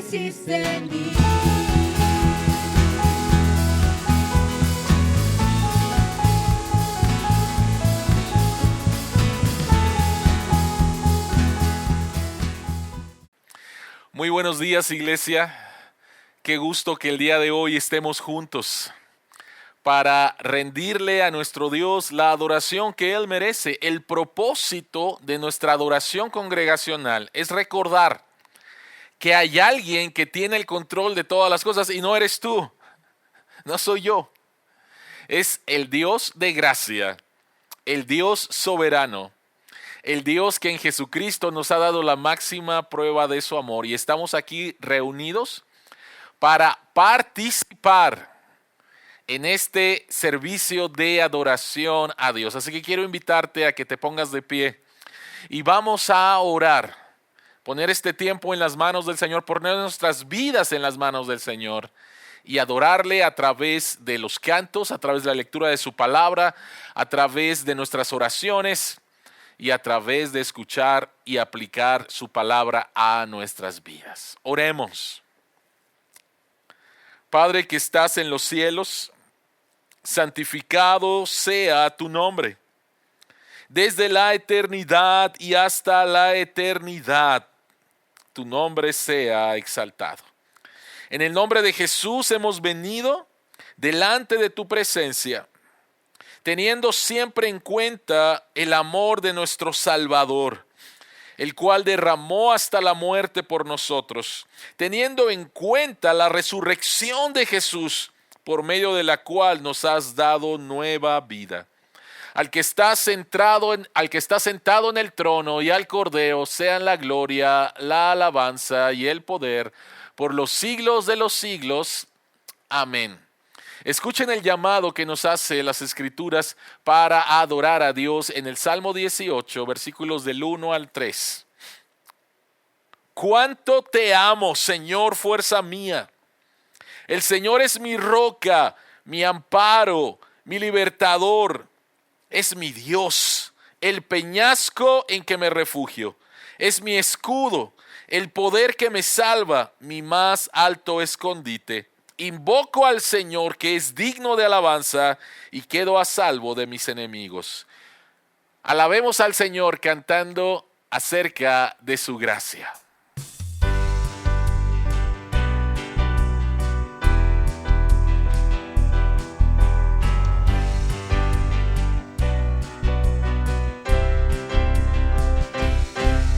hiciste en mí. Muy buenos días, iglesia. Qué gusto que el día de hoy estemos juntos para rendirle a nuestro Dios la adoración que Él merece. El propósito de nuestra adoración congregacional es recordar que hay alguien que tiene el control de todas las cosas y no eres tú, no soy yo. Es el Dios de gracia, el Dios soberano, el Dios que en Jesucristo nos ha dado la máxima prueba de su amor, y estamos aquí reunidos para participar en este servicio de adoración a Dios. Así que quiero invitarte a que te pongas de pie y vamos a orar, poner este tiempo en las manos del Señor, poner nuestras vidas en las manos del Señor y adorarle a través de los cantos, a través de la lectura de su palabra, a través de nuestras oraciones y a través de escuchar y aplicar su palabra a nuestras vidas. Oremos. Padre que estás en los cielos, santificado sea tu nombre. Desde la eternidad y hasta la eternidad, tu nombre sea exaltado. En el nombre de Jesús hemos venido delante de tu presencia, teniendo siempre en cuenta el amor de nuestro Salvador, el cual derramó hasta la muerte por nosotros, teniendo en cuenta la resurrección de Jesús, por medio de la cual nos has dado nueva vida. Al que está sentado en el trono y al Cordero sean la gloria, la alabanza y el poder por los siglos de los siglos. Amén. Escuchen el llamado que nos hace las Escrituras para adorar a Dios en el Salmo 18, versículos del 1 al 3. Cuánto te amo, Señor, fuerza mía. El Señor es mi roca, mi amparo, mi libertador. Es mi Dios, el peñasco en que me refugio. Es mi escudo, el poder que me salva, mi más alto escondite. Invoco al Señor, que es digno de alabanza, y quedo a salvo de mis enemigos. Alabemos al Señor cantando acerca de su gracia.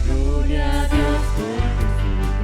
Gloria a Dios, pues Él nos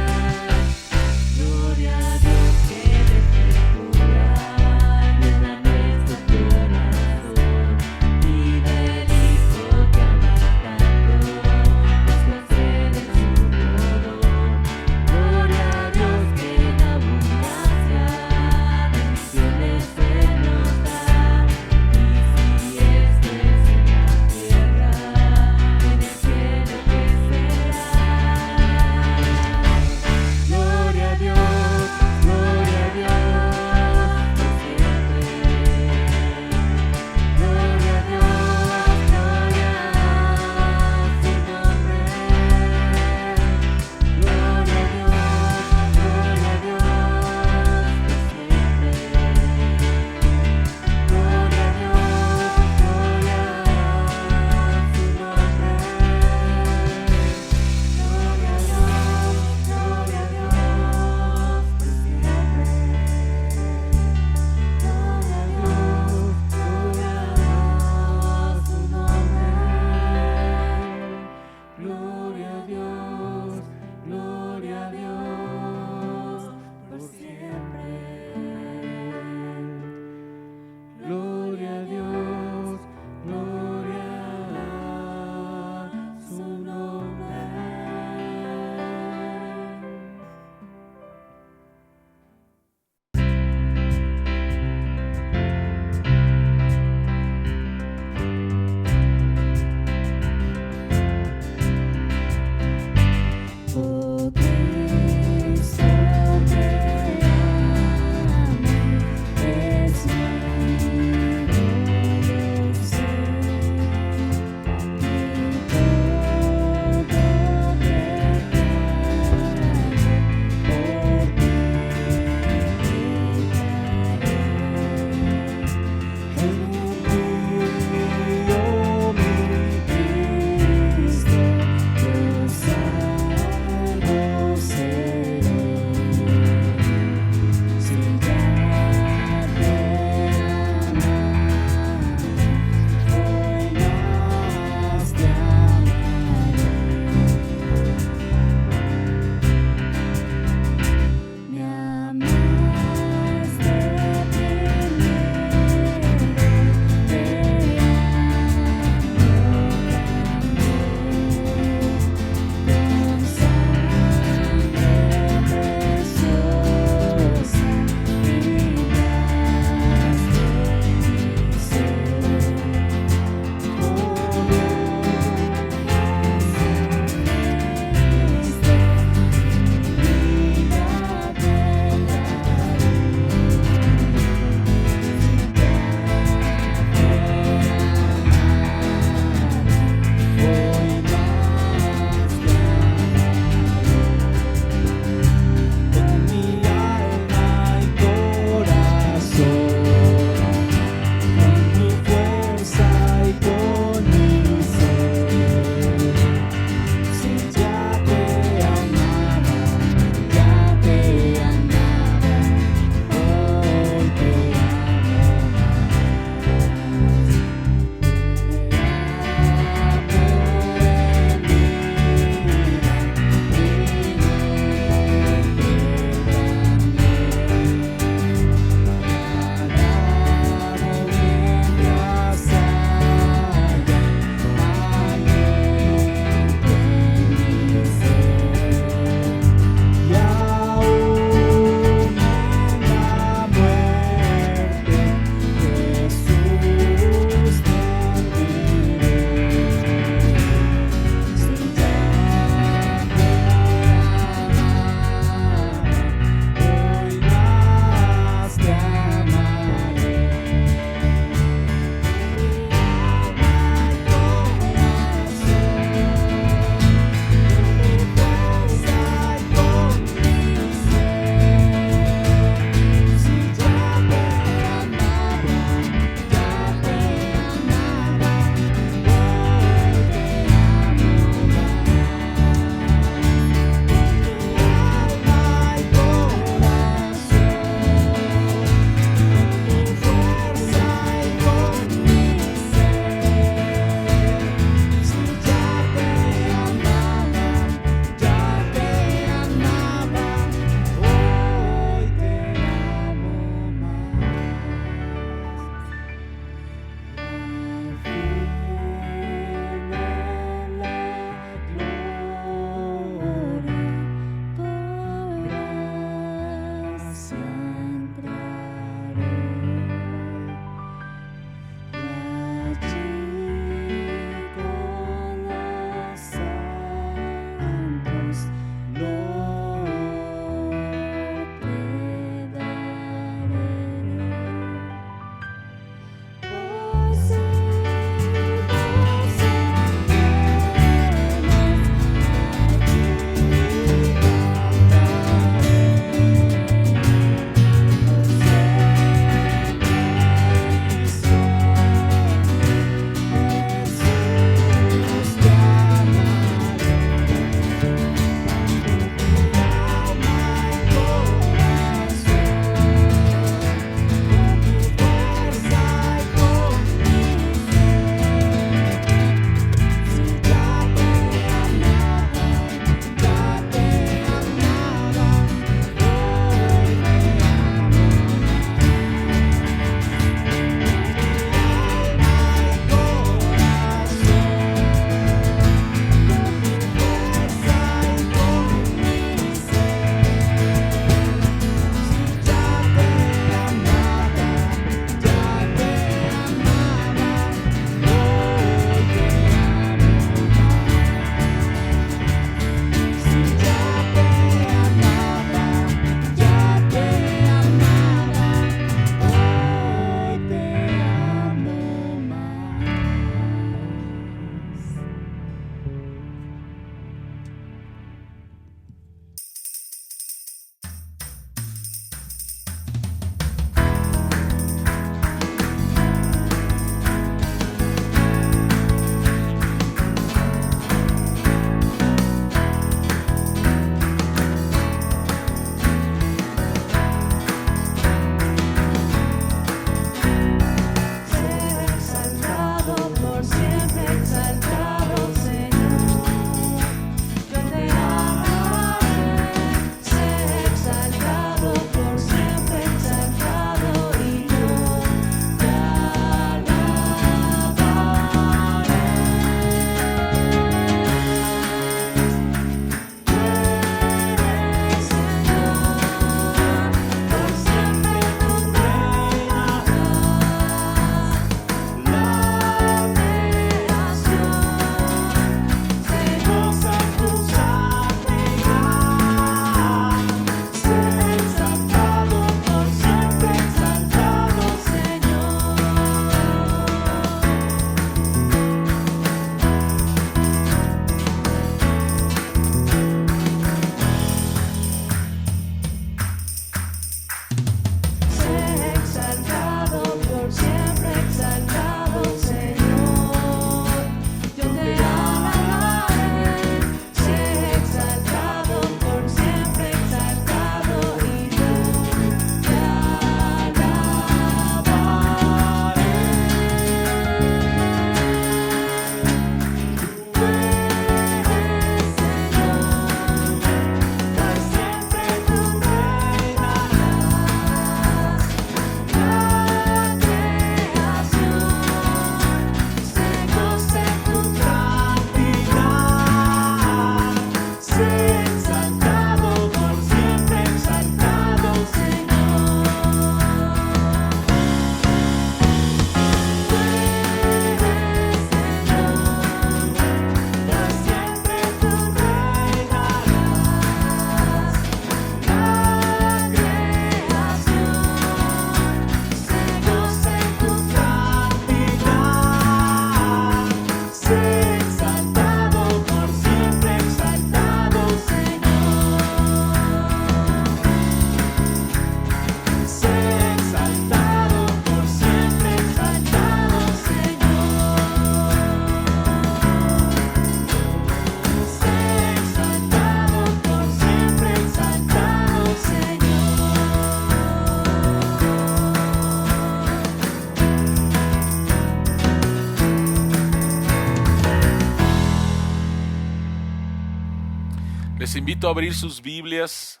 Les invito a abrir sus Biblias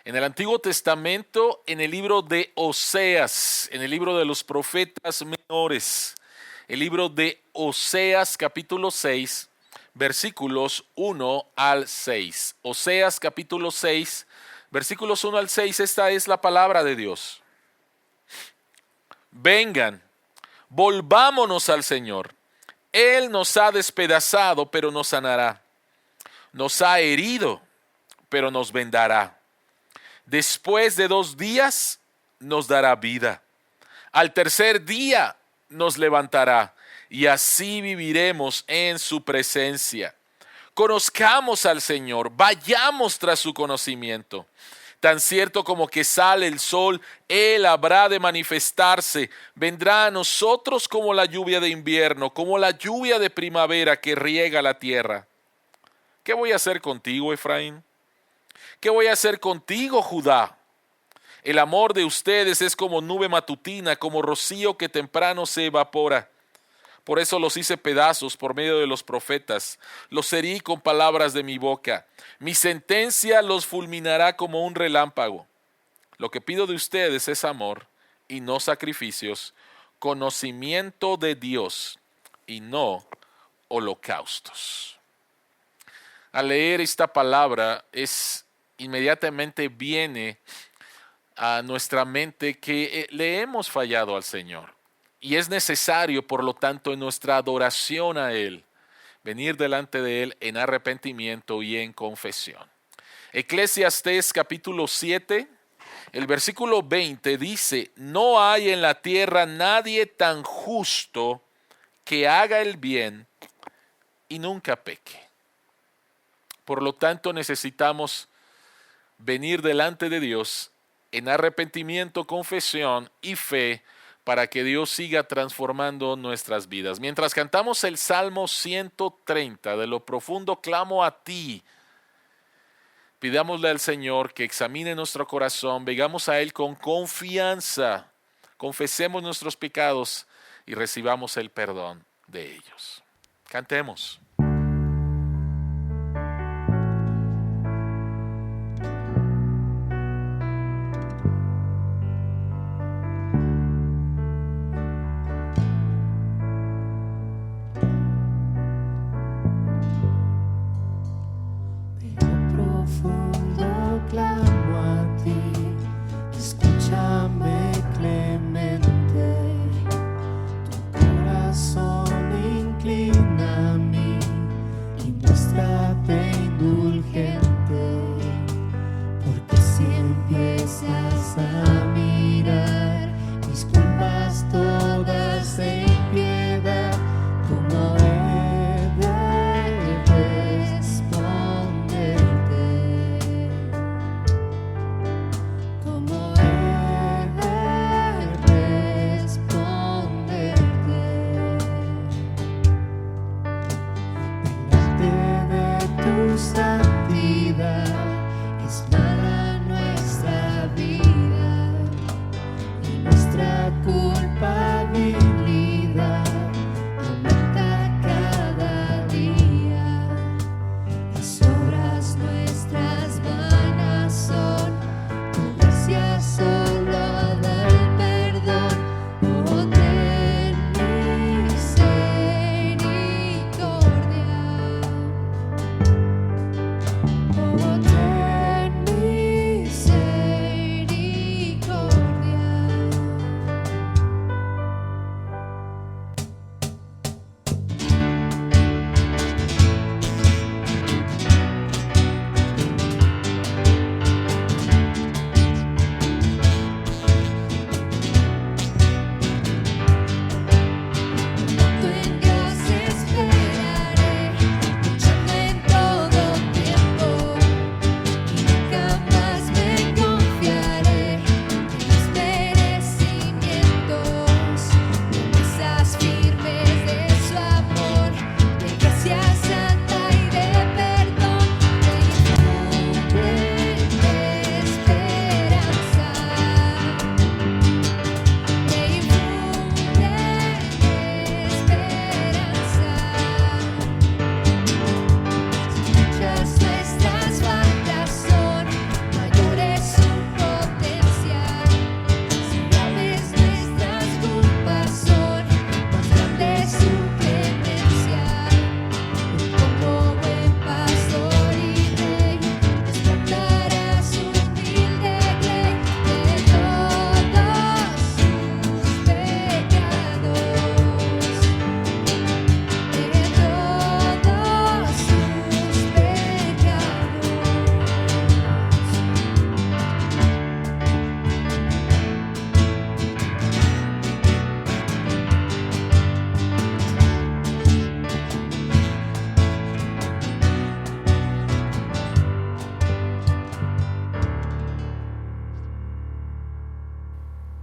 en el Antiguo Testamento, en el libro de Oseas, en el libro de los profetas menores, el libro de Oseas capítulo 6, versículos 1 al 6. Oseas capítulo 6, versículos 1 al 6, esta es la palabra de Dios. Vengan, volvámonos al Señor. Él nos ha despedazado, pero nos sanará. Nos ha herido, pero nos vendará. Después de 2 días nos dará vida. Al tercer día nos levantará y así viviremos en su presencia. Conozcamos al Señor, vayamos tras su conocimiento. Tan cierto como que sale el sol, Él habrá de manifestarse. Vendrá a nosotros como la lluvia de invierno, como la lluvia de primavera que riega la tierra. ¿Qué voy a hacer contigo, Efraín? ¿Qué voy a hacer contigo, Judá? El amor de ustedes es como nube matutina, como rocío que temprano se evapora. Por eso los hice pedazos por medio de los profetas, los herí con palabras de mi boca. Mi sentencia los fulminará como un relámpago. Lo que pido de ustedes es amor y no sacrificios, conocimiento de Dios y no holocaustos. Al leer esta palabra inmediatamente viene a nuestra mente que le hemos fallado al Señor. Y es necesario, por lo tanto, en nuestra adoración a Él, venir delante de Él en arrepentimiento y en confesión. Eclesiastés capítulo 7, el versículo 20 dice: no hay en la tierra nadie tan justo que haga el bien y nunca peque. Por lo tanto, necesitamos venir delante de Dios en arrepentimiento, confesión y fe para que Dios siga transformando nuestras vidas. Mientras cantamos el Salmo 130, de lo profundo clamo a ti, pidámosle al Señor que examine nuestro corazón, vengamos a Él con confianza, confesemos nuestros pecados y recibamos el perdón de ellos. Cantemos.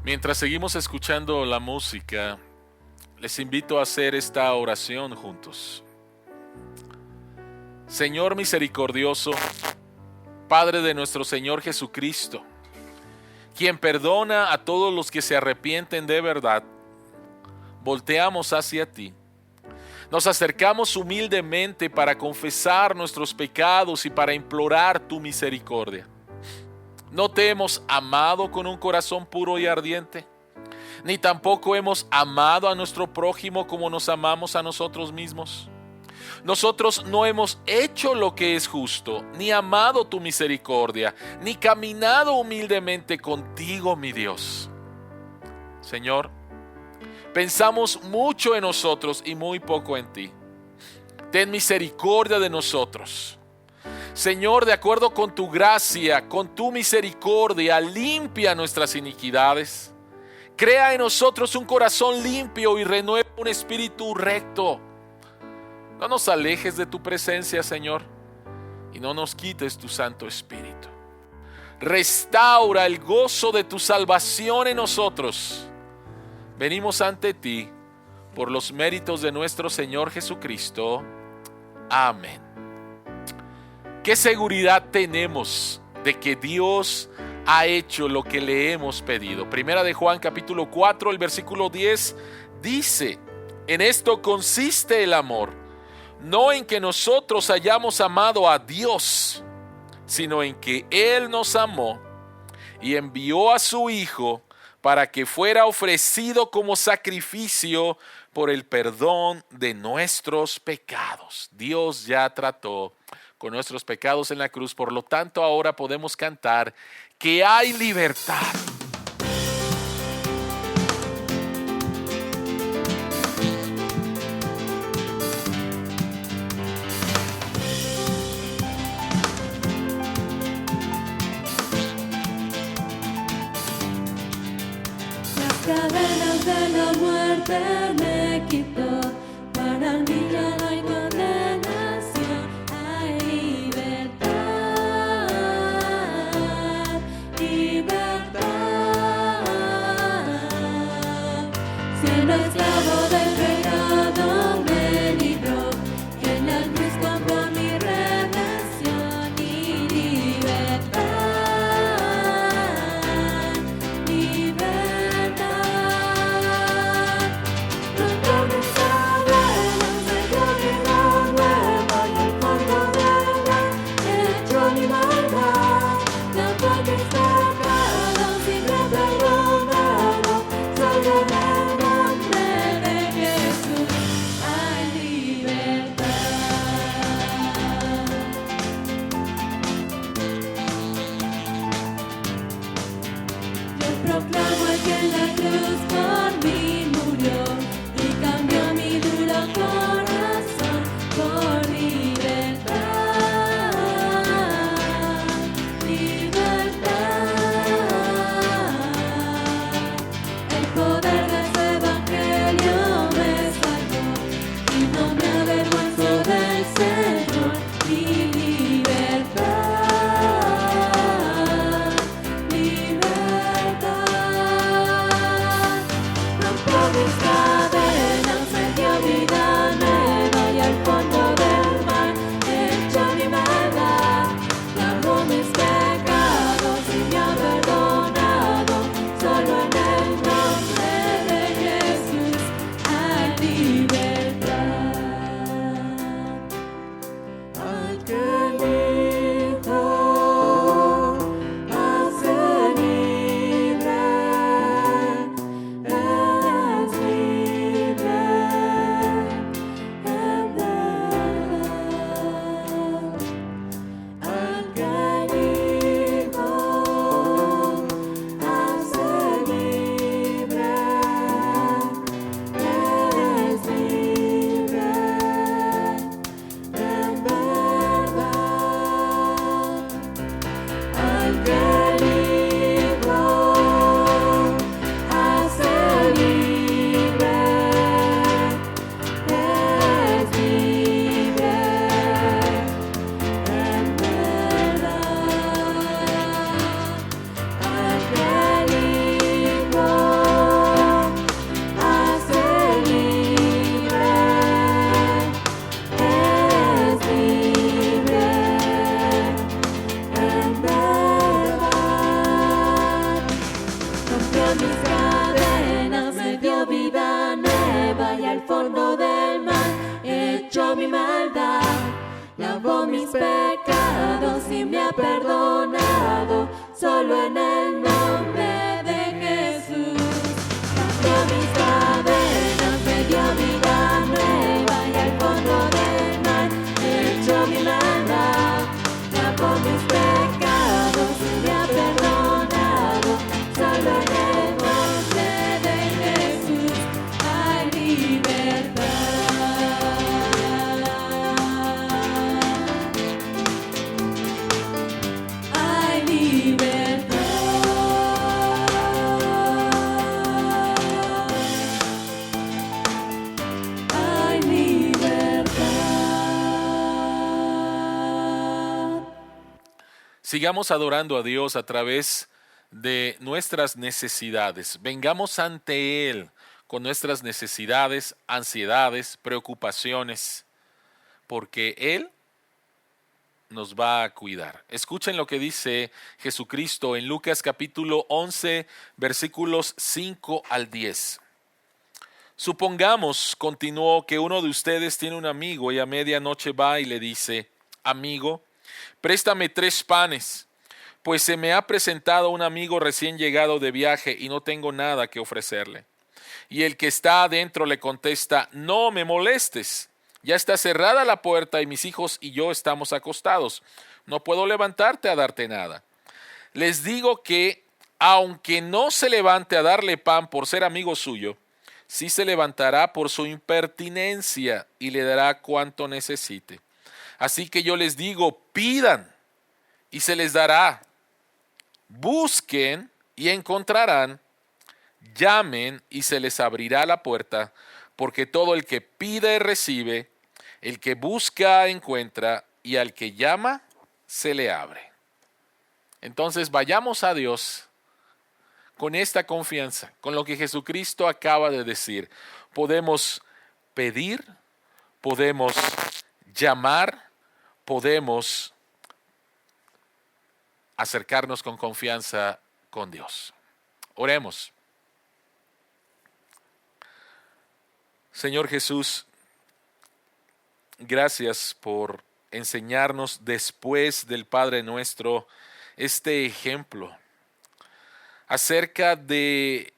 Mientras seguimos escuchando la música, les invito a hacer esta oración juntos. Señor misericordioso, Padre de nuestro Señor Jesucristo, quien perdona a todos los que se arrepienten de verdad, volteamos hacia ti. Nos acercamos humildemente para confesar nuestros pecados y para implorar tu misericordia. No te hemos amado con un corazón puro y ardiente, ni tampoco hemos amado a nuestro prójimo como nos amamos a nosotros mismos. Nosotros no hemos hecho lo que es justo, ni amado tu misericordia, ni caminado humildemente contigo, mi Dios. Señor, pensamos mucho en nosotros y muy poco en ti. Ten misericordia de nosotros. Señor, de acuerdo con tu gracia, con tu misericordia, limpia nuestras iniquidades. Crea en nosotros un corazón limpio y renueva un espíritu recto. No nos alejes de tu presencia, Señor, y no nos quites tu Santo Espíritu. Restaura el gozo de tu salvación en nosotros. Venimos ante ti por los méritos de nuestro Señor Jesucristo. Amén. ¿Qué seguridad tenemos de que Dios ha hecho lo que le hemos pedido? Primera de Juan capítulo 4, el versículo 10 dice: en esto consiste el amor, no en que nosotros hayamos amado a Dios, sino en que Él nos amó y envió a su Hijo para que fuera ofrecido como sacrificio por el perdón de nuestros pecados. Dios ya trató con nuestros pecados en la cruz, por lo tanto ahora podemos cantar que hay libertad. Las cadenas de la muerte me quitó, para mí ya no hay condenación, hay libertad, libertad. Siendo esclavo del pecado me libró, que en la cruz compró mi redención y libertad, libertad. Pronto me salvaron, se dio vida nueva y el fondo del mar echó mi maldad. Tampoco está pecado, siempre perdonado, solo en el nombre de Jesús hay libertad. Yo proclamo al que en la cruz por mí murió y cambió mi duro corazón por libertad, libertad. El poder de ese evangelio me salvó y no me avergüenzo del Señor. Mi libertad, libertad. y me ha perdonado, solo en el nombre de Jesús. Cambió mis cadenas, me dio vida nueva y al fondo del mar echó mi maldad. Lavó mis pecados y me ha perdonado, solo en el nombre de Jesús hay libertad. Hay libertad. Hay libertad. Sigamos adorando a Dios a través de nuestras necesidades. Vengamos ante Él con nuestras necesidades, ansiedades, preocupaciones, porque Él nos va a cuidar. Escuchen lo que dice Jesucristo en Lucas capítulo 11, versículos 5 al 10. Supongamos, continuó, que uno de ustedes tiene un amigo y a medianoche va y le dice: amigo, préstame 3 panes, pues se me ha presentado un amigo recién llegado de viaje y no tengo nada que ofrecerle. Y el que está adentro le contesta: no me molestes, ya está cerrada la puerta y mis hijos y yo estamos acostados. No puedo levantarte a darte nada. Les digo que, aunque no se levante a darle pan por ser amigo suyo, sí se levantará por su impertinencia y le dará cuanto necesite. Así que yo les digo: pidan y se les dará. Busquen y encontrarán. Llamen y se les abrirá la puerta, porque todo el que pide recibe, el que busca encuentra, y al que llama se le abre. Entonces vayamos a Dios con esta confianza, con lo que Jesucristo acaba de decir. Podemos pedir, podemos llamar, podemos acercarnos con confianza con Dios. Oremos. Señor Jesús, gracias por enseñarnos después del Padre Nuestro este ejemplo acerca de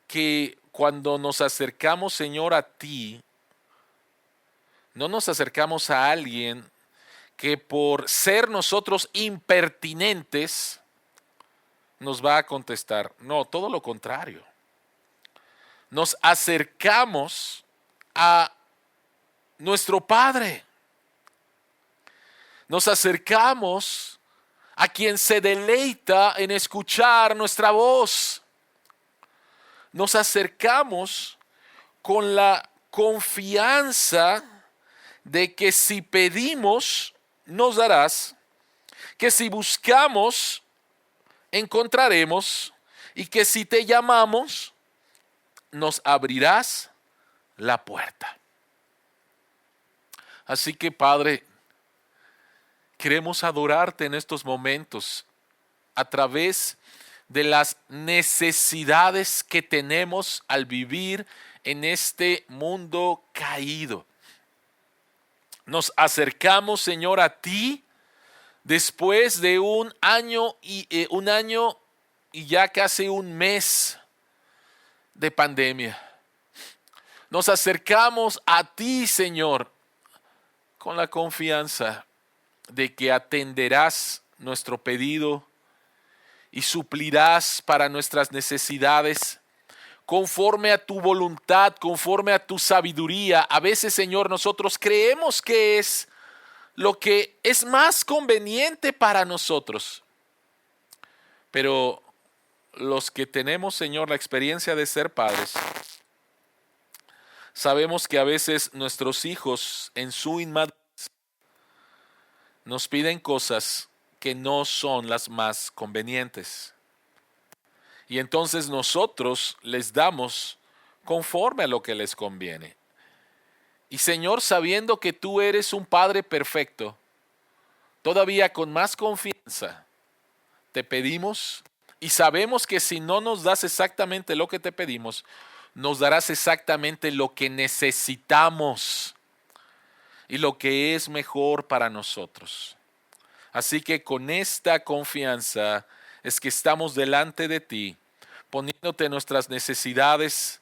que cuando nos acercamos, Señor, a ti, no nos acercamos a alguien que por ser nosotros impertinentes nos va a contestar. No, todo lo contrario. Nos acercamos a nuestro Padre. Nos acercamos a quien se deleita en escuchar nuestra voz. Nos acercamos con la confianza de que si pedimos, nos darás, que si buscamos, encontraremos, y que si te llamamos, nos abrirás la puerta. Así que, Padre, queremos adorarte en estos momentos a través de las necesidades que tenemos al vivir en este mundo caído. Nos acercamos, Señor, a ti después de un año y ya casi un mes de pandemia. Nos acercamos a ti, Señor, con la confianza de que atenderás nuestro pedido y suplirás para nuestras necesidades conforme a tu voluntad, conforme a tu sabiduría. A veces, Señor, nosotros creemos que es lo que es más conveniente para nosotros. Pero los que tenemos, Señor, la experiencia de ser padres, sabemos que a veces nuestros hijos en su inmadurez nos piden cosas que no son las más convenientes. Y entonces nosotros les damos conforme a lo que les conviene. Y Señor, sabiendo que tú eres un Padre perfecto, todavía con más confianza te pedimos, y sabemos que si no nos das exactamente lo que te pedimos, nos darás exactamente lo que necesitamos y lo que es mejor para nosotros. Así que con esta confianza es que estamos delante de ti, poniéndote nuestras necesidades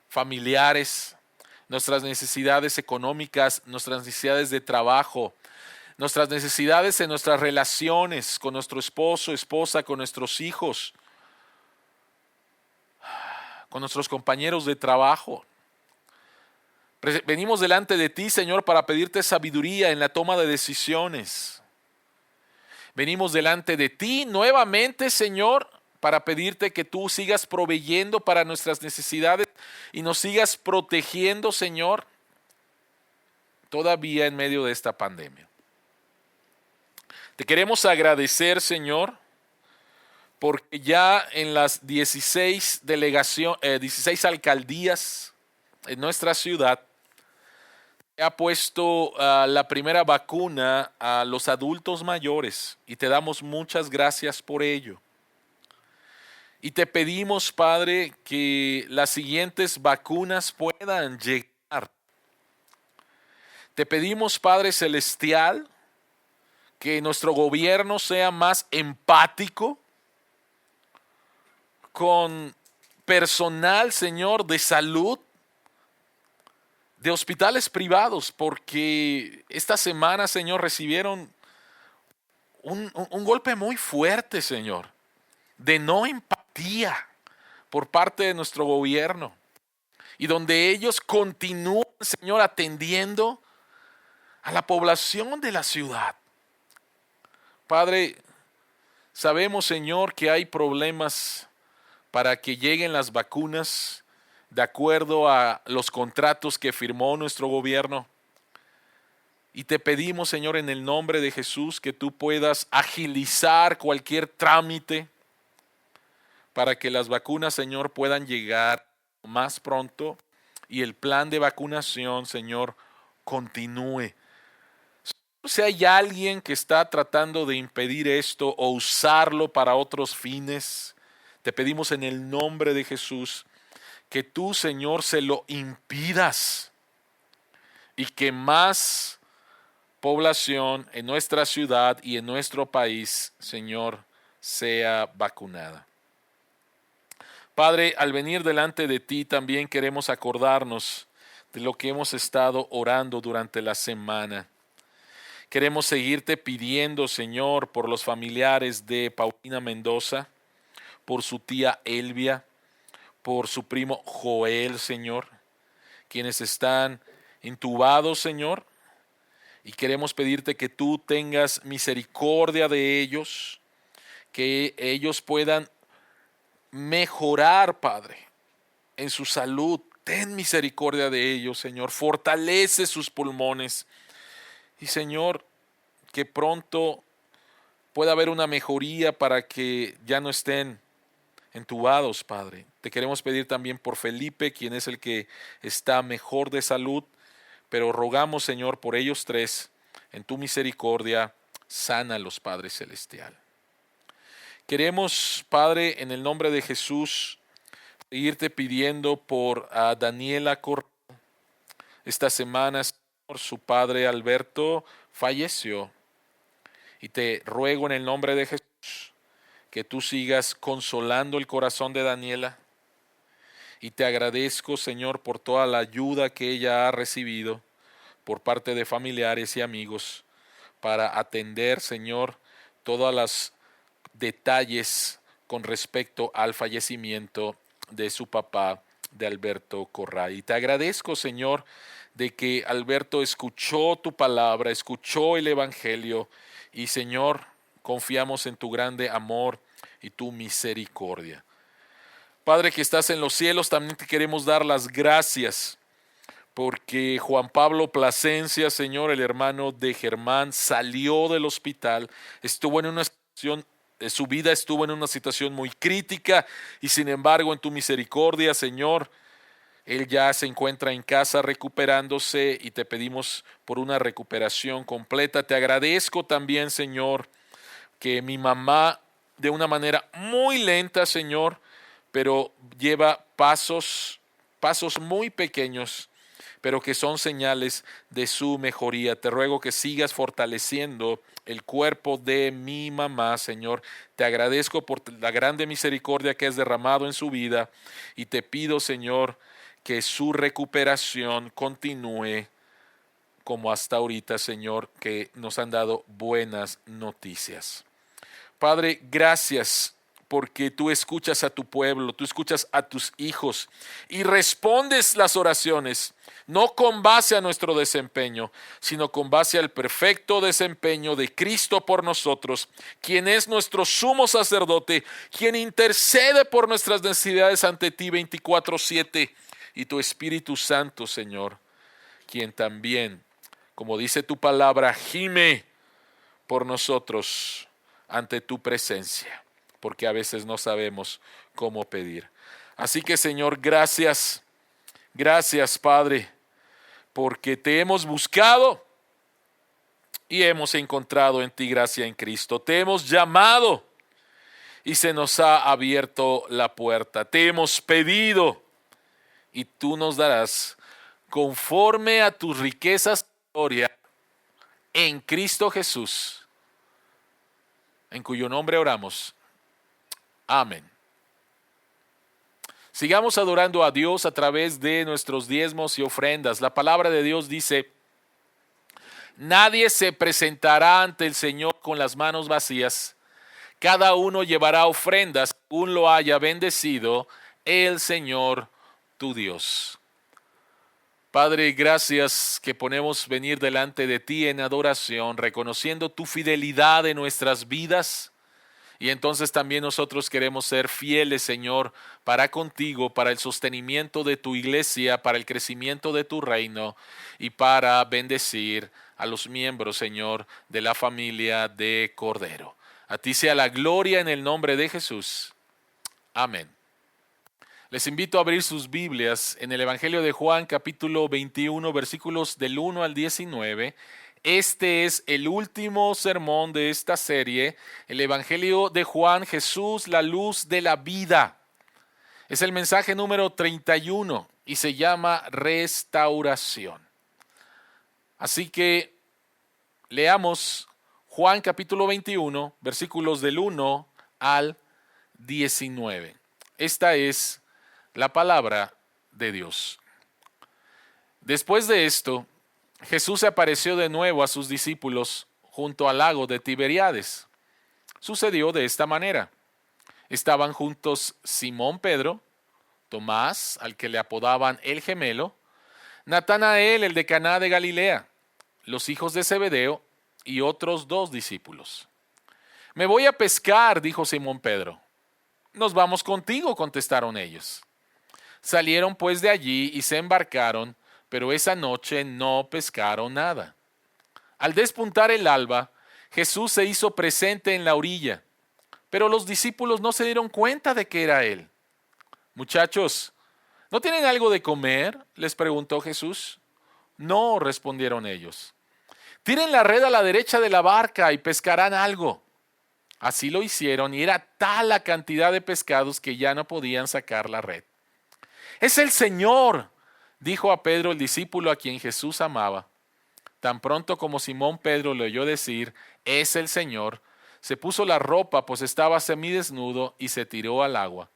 familiares, nuestras necesidades económicas, nuestras necesidades de trabajo, nuestras necesidades en nuestras relaciones con nuestro esposo, esposa, con nuestros hijos, con nuestros compañeros de trabajo. Venimos delante de ti, Señor, para pedirte sabiduría en la toma de decisiones. Venimos delante de ti nuevamente, Señor, para pedirte que tú sigas proveyendo para nuestras necesidades y nos sigas protegiendo, Señor, todavía en medio de esta pandemia. Te queremos agradecer, Señor, porque ya en las 16 alcaldías en nuestra ciudad se ha puesto la primera vacuna a los adultos mayores y te damos muchas gracias por ello. Y te pedimos, Padre, que las siguientes vacunas puedan llegar. Te pedimos, Padre Celestial, que nuestro gobierno sea más empático con personal, Señor, de salud, de hospitales privados, porque esta semana, Señor, recibieron un golpe muy fuerte, Señor, de no empatía por parte de nuestro gobierno, y donde ellos continúan, Señor, atendiendo a la población de la ciudad. Padre, sabemos, Señor, que hay problemas para que lleguen las vacunas de acuerdo a los contratos que firmó nuestro gobierno. Y te pedimos, Señor, en el nombre de Jesús, que tú puedas agilizar cualquier trámite para que las vacunas, Señor, puedan llegar más pronto y el plan de vacunación, Señor, continúe. Si hay alguien que está tratando de impedir esto o usarlo para otros fines, te pedimos en el nombre de Jesús que tú, Señor, se lo impidas y que más población en nuestra ciudad y en nuestro país, Señor, sea vacunada. Padre, al venir delante de ti también queremos acordarnos de lo que hemos estado orando durante la semana. Queremos seguirte pidiendo, Señor, por los familiares de Paulina Mendoza, por su tía Elvia, por su primo Joel, Señor, quienes están intubados, Señor, y queremos pedirte que tú tengas misericordia de ellos, que ellos puedan mejorar, Padre, en su salud. Ten misericordia de ellos, Señor, fortalece sus pulmones y, Señor, que pronto pueda haber una mejoría para que ya no estén entubados, Padre. Te queremos pedir también por Felipe, quien es el que está mejor de salud, pero rogamos, Señor, por ellos tres, en tu misericordia, sánalos, Padre Celestial. Queremos, Padre, en el nombre de Jesús, seguirte pidiendo por Daniela Correa. Esta semana, Señor, su padre Alberto falleció, y te ruego en el nombre de Jesús que tú sigas consolando el corazón de Daniela, y te agradezco, Señor, por toda la ayuda que ella ha recibido por parte de familiares y amigos para atender, Señor, todos los detalles con respecto al fallecimiento de su papá, de Alberto Correa. Y te agradezco, Señor, de que Alberto escuchó tu palabra, escuchó el evangelio, y, Señor, confiamos en tu grande amor y tu misericordia. Padre que estás en los cielos, también te queremos dar las gracias porque Juan Pablo Plasencia, Señor, el hermano de Germán, salió del hospital, estuvo en una situación, su vida estuvo en una situación muy crítica, y sin embargo en tu misericordia, Señor, él ya se encuentra en casa recuperándose, y te pedimos por una recuperación completa. Te agradezco también, Señor, que mi mamá, de una manera muy lenta, Señor, pero lleva pasos muy pequeños, pero que son señales de su mejoría. Te ruego que sigas fortaleciendo el cuerpo de mi mamá, Señor. Te agradezco por la grande misericordia que has derramado en su vida y te pido, Señor, que su recuperación continúe como hasta ahorita, Señor, que nos han dado buenas noticias. Padre, gracias porque tú escuchas a tu pueblo, tú escuchas a tus hijos y respondes las oraciones, no con base a nuestro desempeño, sino con base al perfecto desempeño de Cristo por nosotros, quien es nuestro sumo sacerdote, quien intercede por nuestras necesidades ante ti 24/7, y tu Espíritu Santo, Señor, quien también, como dice tu palabra, gime por nosotros ante tu presencia, porque a veces no sabemos cómo pedir. Así que, Señor, gracias, gracias, Padre, porque te hemos buscado y hemos encontrado en ti gracia en Cristo. Te hemos llamado y se nos ha abierto la puerta. Te hemos pedido y tú nos darás conforme a tus riquezas y gloria en Cristo Jesús, en cuyo nombre oramos. Amén. Sigamos adorando a Dios a través de nuestros diezmos y ofrendas. La palabra de Dios dice: nadie se presentará ante el Señor con las manos vacías. Cada uno llevará ofrendas según lo haya bendecido el Señor tu Dios. Padre, gracias que podemos venir delante de ti en adoración, reconociendo tu fidelidad en nuestras vidas. Y entonces también nosotros queremos ser fieles, Señor, para contigo, para el sostenimiento de tu iglesia, para el crecimiento de tu reino y para bendecir a los miembros, Señor, de la familia de Cordero. A ti sea la gloria en el nombre de Jesús. Amén. Les invito a abrir sus Biblias en el Evangelio de Juan, capítulo 21, versículos del 1 al 19. Este es el último sermón de esta serie, el Evangelio de Juan, Jesús, la luz de la vida. Es el mensaje número 31 y se llama restauración. Así que leamos Juan capítulo 21, versículos del 1 al 19. Esta es la palabra de Dios. Después de esto, Jesús se apareció de nuevo a sus discípulos junto al lago de Tiberíades. Sucedió de esta manera. Estaban juntos Simón Pedro, Tomás, al que le apodaban el gemelo, Natanael, el de Caná de Galilea, los hijos de Zebedeo y otros 2 discípulos. Me voy a pescar, dijo Simón Pedro. Nos vamos contigo, contestaron ellos. Salieron pues de allí y se embarcaron, pero esa noche no pescaron nada. Al despuntar el alba, Jesús se hizo presente en la orilla, pero los discípulos no se dieron cuenta de que era él. Muchachos, ¿no tienen algo de comer?, les preguntó Jesús. No, respondieron ellos. Tiren la red a la derecha de la barca y pescarán algo. Así lo hicieron y era tal la cantidad de pescados que ya no podían sacar la red. Es el Señor, dijo a Pedro, el discípulo a quien Jesús amaba. Tan pronto como Simón Pedro le oyó decir, es el Señor, se puso la ropa, pues estaba semidesnudo, y se tiró al agua.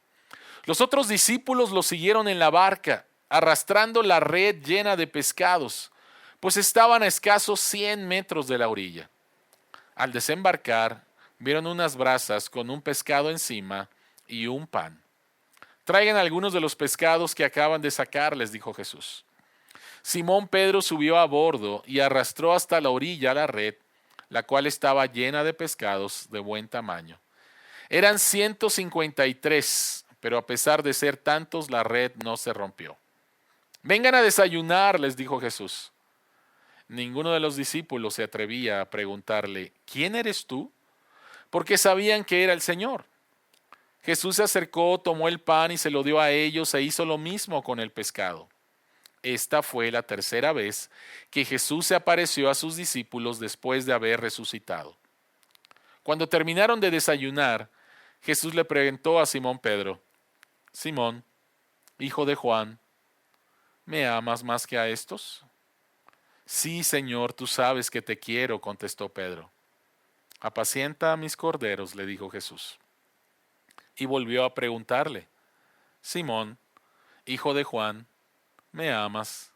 Los otros discípulos lo siguieron en la barca, arrastrando la red llena de pescados, pues estaban a escasos 100 metros de la orilla. Al desembarcar, vieron unas brasas con un pescado encima y un pan. Traigan algunos de los pescados que acaban de sacar, les dijo Jesús. Simón Pedro subió a bordo y arrastró hasta la orilla la red, la cual estaba llena de pescados de buen tamaño. Eran 153, pero a pesar de ser tantos, la red no se rompió. Vengan a desayunar, les dijo Jesús. Ninguno de los discípulos se atrevía a preguntarle, ¿quién eres tú?, porque sabían que era el Señor. Jesús se acercó, tomó el pan y se lo dio a ellos e hizo lo mismo con el pescado. Esta fue la tercera vez que Jesús se apareció a sus discípulos después de haber resucitado. Cuando terminaron de desayunar, Jesús le preguntó a Simón Pedro, Simón, hijo de Juan, ¿Me amas más que a estos? Sí, Señor, tú sabes que te quiero, contestó Pedro. Apacienta a mis corderos, le dijo Jesús. Y volvió a preguntarle, Simón, hijo de Juan, ¿me amas?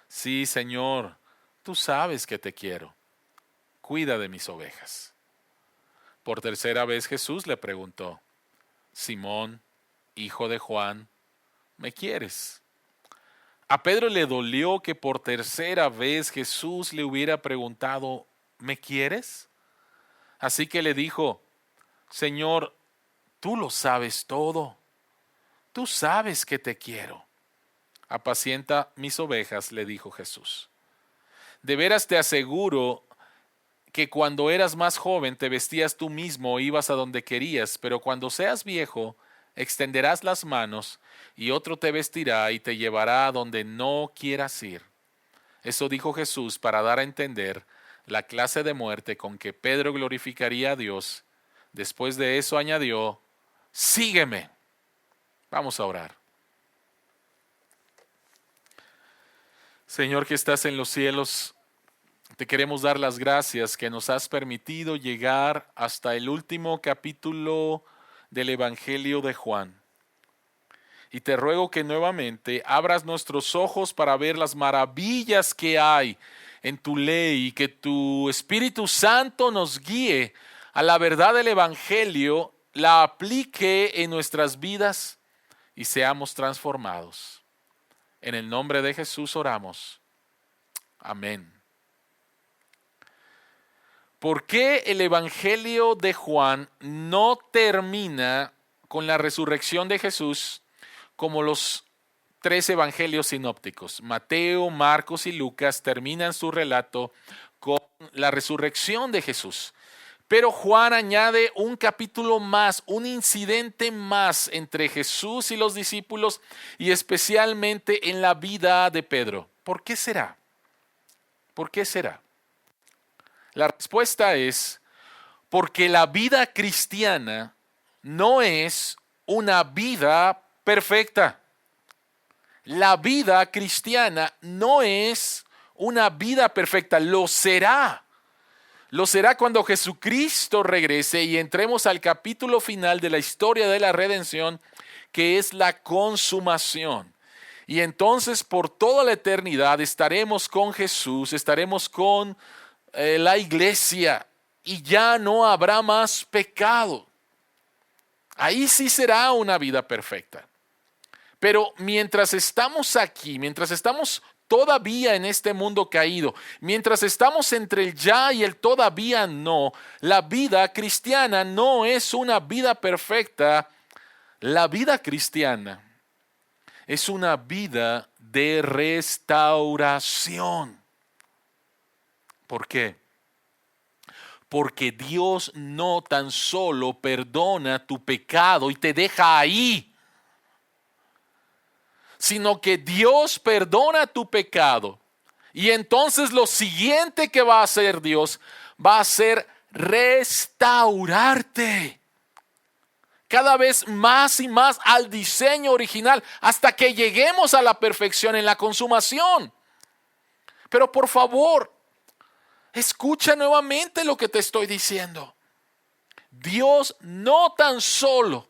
Sí, Señor, tú sabes que te quiero. Cuida de mis ovejas. Por tercera vez Jesús le preguntó, Simón, hijo de Juan, ¿me quieres? A Pedro le dolió que por tercera vez Jesús le hubiera preguntado, ¿me quieres? Así que le dijo, Señor, tú lo sabes todo. Tú sabes que te quiero. Apacienta mis ovejas, le dijo Jesús. De veras te aseguro que cuando eras más joven te vestías tú mismo e ibas a donde querías, pero cuando seas viejo, extenderás las manos y otro te vestirá y te llevará a donde no quieras ir. Eso dijo Jesús para dar a entender la clase de muerte con que Pedro glorificaría a Dios. Después de eso añadió, sígueme. Vamos a orar. Señor que estás en los cielos, te queremos dar las gracias que nos has permitido llegar hasta el último capítulo del Evangelio de Juan. Y te ruego que nuevamente abras nuestros ojos para ver las maravillas que hay en tu ley y que tu Espíritu Santo nos guíe a la verdad del Evangelio, la aplique en nuestras vidas y seamos transformados. En el nombre de Jesús oramos. Amén. ¿Por qué el Evangelio de Juan no termina con la resurrección de Jesús como los tres evangelios sinópticos? Mateo, Marcos y Lucas terminan su relato con la resurrección de Jesús. Pero Juan añade un capítulo más, un incidente más entre Jesús y los discípulos y especialmente en la vida de Pedro. ¿Por qué será? ¿Por qué será? La respuesta es porque la vida cristiana no es una vida perfecta. La vida cristiana no es una vida perfecta, lo será. Lo será cuando Jesucristo regrese y entremos al capítulo final de la historia de la redención, que es la consumación. Y entonces por toda la eternidad estaremos con Jesús, estaremos con la iglesia y ya no habrá más pecado. Ahí sí será una vida perfecta. Pero mientras estamos aquí, mientras estamos todavía en este mundo caído, mientras estamos entre el ya y el todavía no, la vida cristiana no es una vida perfecta. La vida cristiana es una vida de restauración. ¿Por qué? Porque Dios no tan solo perdona tu pecado y te deja ahí, sino que Dios perdona tu pecado. Y entonces lo siguiente que va a hacer Dios va a ser restaurarte cada vez más y más al diseño original hasta que lleguemos a la perfección en la consumación. Pero por favor, escucha nuevamente lo que te estoy diciendo. Dios no tan solo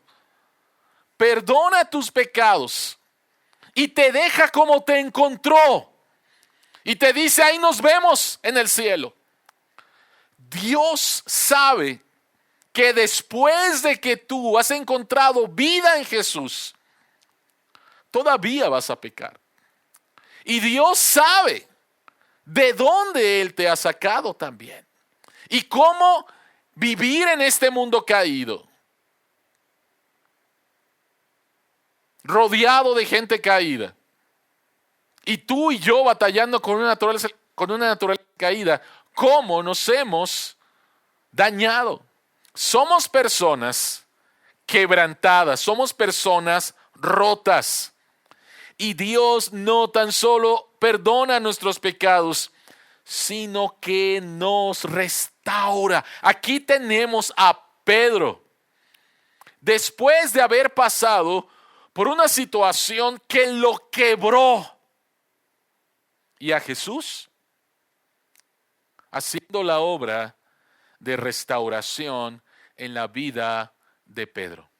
perdona tus pecados y te deja como te encontró y te dice ahí nos vemos en el cielo. Dios sabe que después de que tú has encontrado vida en Jesús, todavía vas a pecar. Y Dios sabe de dónde Él te ha sacado también y cómo vivir en este mundo caído, rodeado de gente caída, y tú y yo batallando con una naturaleza caída, cómo nos hemos dañado. Somos personas quebrantadas, somos personas rotas. Y Dios no tan solo perdona nuestros pecados, sino que nos restaura. Aquí tenemos a Pedro, después de haber pasado por una situación que lo quebró. y a Jesús haciendo la obra de restauración en la vida de Pedro.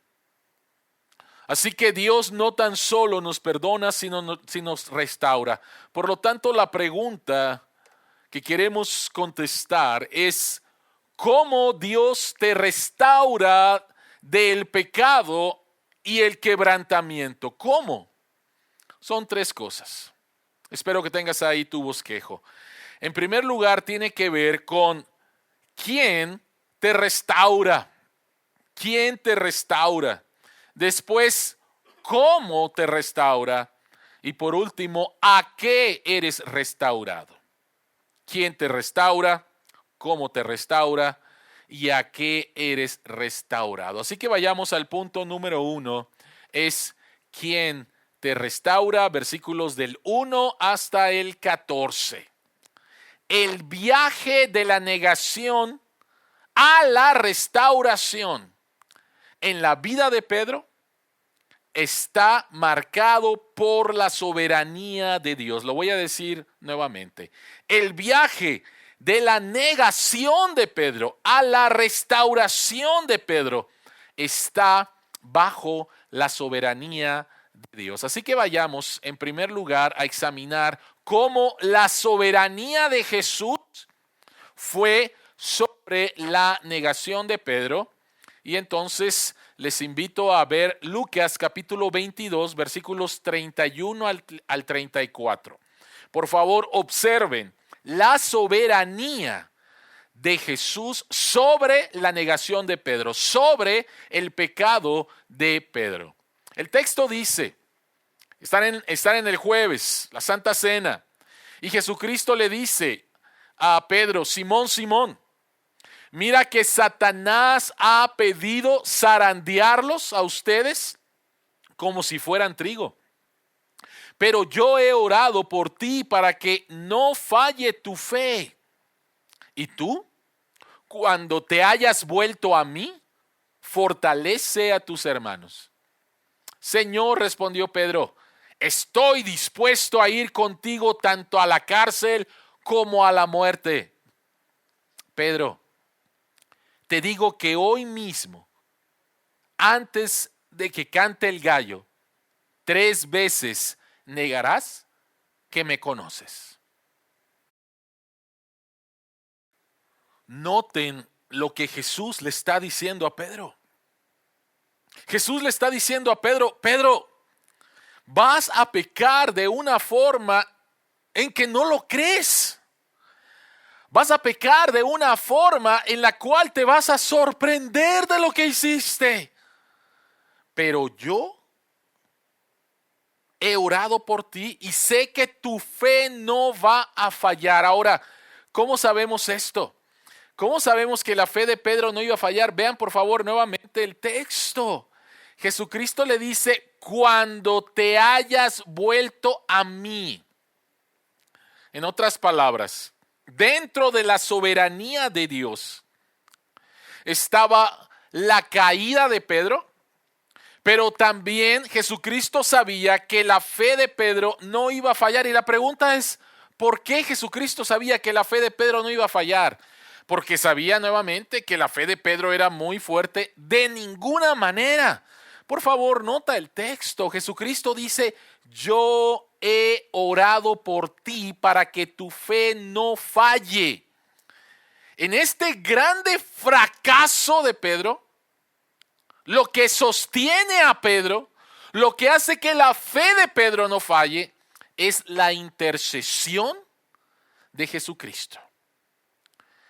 Así que Dios no tan solo nos perdona, sino nos restaura. Por lo tanto, la pregunta que queremos contestar es: ¿cómo Dios te restaura del pecado y el quebrantamiento? ¿Cómo? Son tres cosas. Espero que tengas ahí tu bosquejo. En primer lugar, tiene que ver con quién te restaura. ¿Quién te restaura? Después, ¿cómo te restaura? Y por último, ¿a qué eres restaurado? ¿Quién te restaura? ¿Cómo te restaura? ¿Y a qué eres restaurado? Así que vayamos al punto número 1. Es ¿quién te restaura? Versículos del 1 hasta el 14. El viaje de la negación a la restauración en la vida de Pedro está marcado por la soberanía de Dios. Lo voy a decir nuevamente. El viaje de la negación de Pedro a la restauración de Pedro está bajo la soberanía de Dios. Así que vayamos en primer lugar a examinar cómo la soberanía de Jesús fue sobre la negación de Pedro. Y entonces les invito a ver Lucas capítulo 22, versículos 31 al 34. Por favor, observen la soberanía de Jesús sobre la negación de Pedro, sobre el pecado de Pedro. El texto dice, están en el jueves, la Santa Cena, y Jesucristo le dice a Pedro: Simón, Simón, mira que Satanás ha pedido zarandearlos a ustedes como si fueran trigo. Pero yo he orado por ti para que no falle tu fe. Y tú, cuando te hayas vuelto a mí, fortalece a tus hermanos. Señor, respondió Pedro, estoy dispuesto a ir contigo tanto a la cárcel como a la muerte. Pedro, te digo que hoy mismo, antes de que cante el gallo, 3 veces negarás que me conoces. Noten lo que Jesús le está diciendo a Pedro. Jesús le está diciendo a Pedro: Pedro, vas a pecar de una forma en que no lo crees. Vas a pecar de una forma en la cual te vas a sorprender de lo que hiciste. Pero yo he orado por ti y sé que tu fe no va a fallar. Ahora, ¿cómo sabemos esto? ¿Cómo sabemos que la fe de Pedro no iba a fallar? Vean por favor nuevamente el texto. Jesucristo le dice: cuando te hayas vuelto a mí. En otras palabras, dentro de la soberanía de Dios estaba la caída de Pedro, pero también Jesucristo sabía que la fe de Pedro no iba a fallar. Y la pregunta es, ¿por qué Jesucristo sabía que la fe de Pedro no iba a fallar? Porque sabía nuevamente que la fe de Pedro era muy fuerte. De ninguna manera. Por favor, nota el texto. Jesucristo dice: yo he orado por ti para que tu fe no falle. En este grande fracaso de Pedro, lo que sostiene a Pedro, lo que hace que la fe de Pedro no falle, es la intercesión de Jesucristo.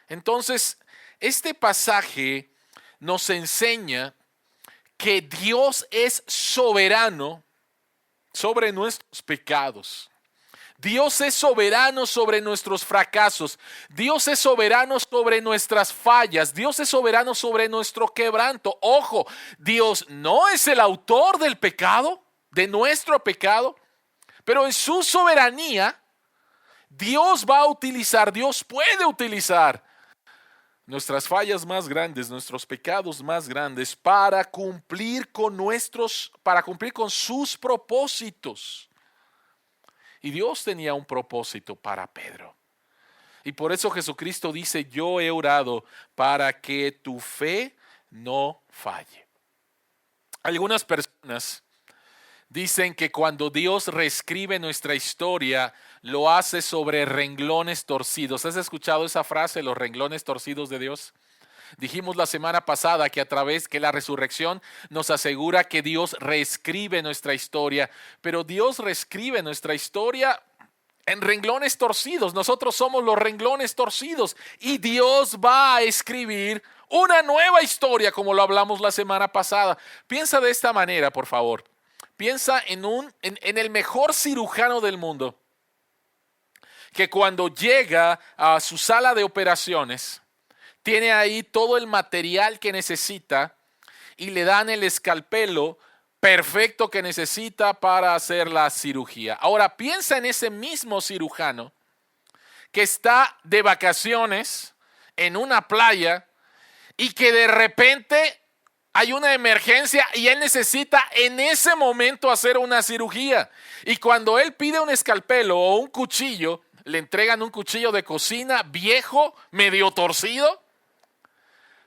Entonces, este pasaje nos enseña que Dios es soberano sobre nuestros pecados. Dios es soberano sobre nuestros fracasos. Dios es soberano sobre nuestras fallas. Dios es soberano sobre nuestro quebranto. Ojo, Dios no es el autor del pecado, de nuestro pecado, pero en su soberanía, Dios puede utilizar nuestras fallas más grandes, nuestros pecados más grandes para cumplir con sus propósitos. Y Dios tenía un propósito para Pedro. Y por eso Jesucristo dice, yo he orado para que tu fe no falle. Algunas personas dicen que cuando Dios reescribe nuestra historia, lo hace sobre renglones torcidos. ¿Has escuchado esa frase, los renglones torcidos de Dios? Dijimos la semana pasada que a través que la resurrección nos asegura que Dios reescribe nuestra historia, pero Dios reescribe nuestra historia en renglones torcidos. Nosotros somos los renglones torcidos y Dios va a escribir una nueva historia, como lo hablamos la semana pasada. Piensa de esta manera, por favor. Piensa en el mejor cirujano del mundo, que cuando llega a su sala de operaciones, tiene ahí todo el material que necesita y le dan el escalpelo perfecto que necesita para hacer la cirugía. Ahora piensa en ese mismo cirujano que está de vacaciones en una playa y que de repente hay una emergencia y él necesita en ese momento hacer una cirugía. Y cuando él pide un escalpelo o un cuchillo, le entregan un cuchillo de cocina viejo, medio torcido.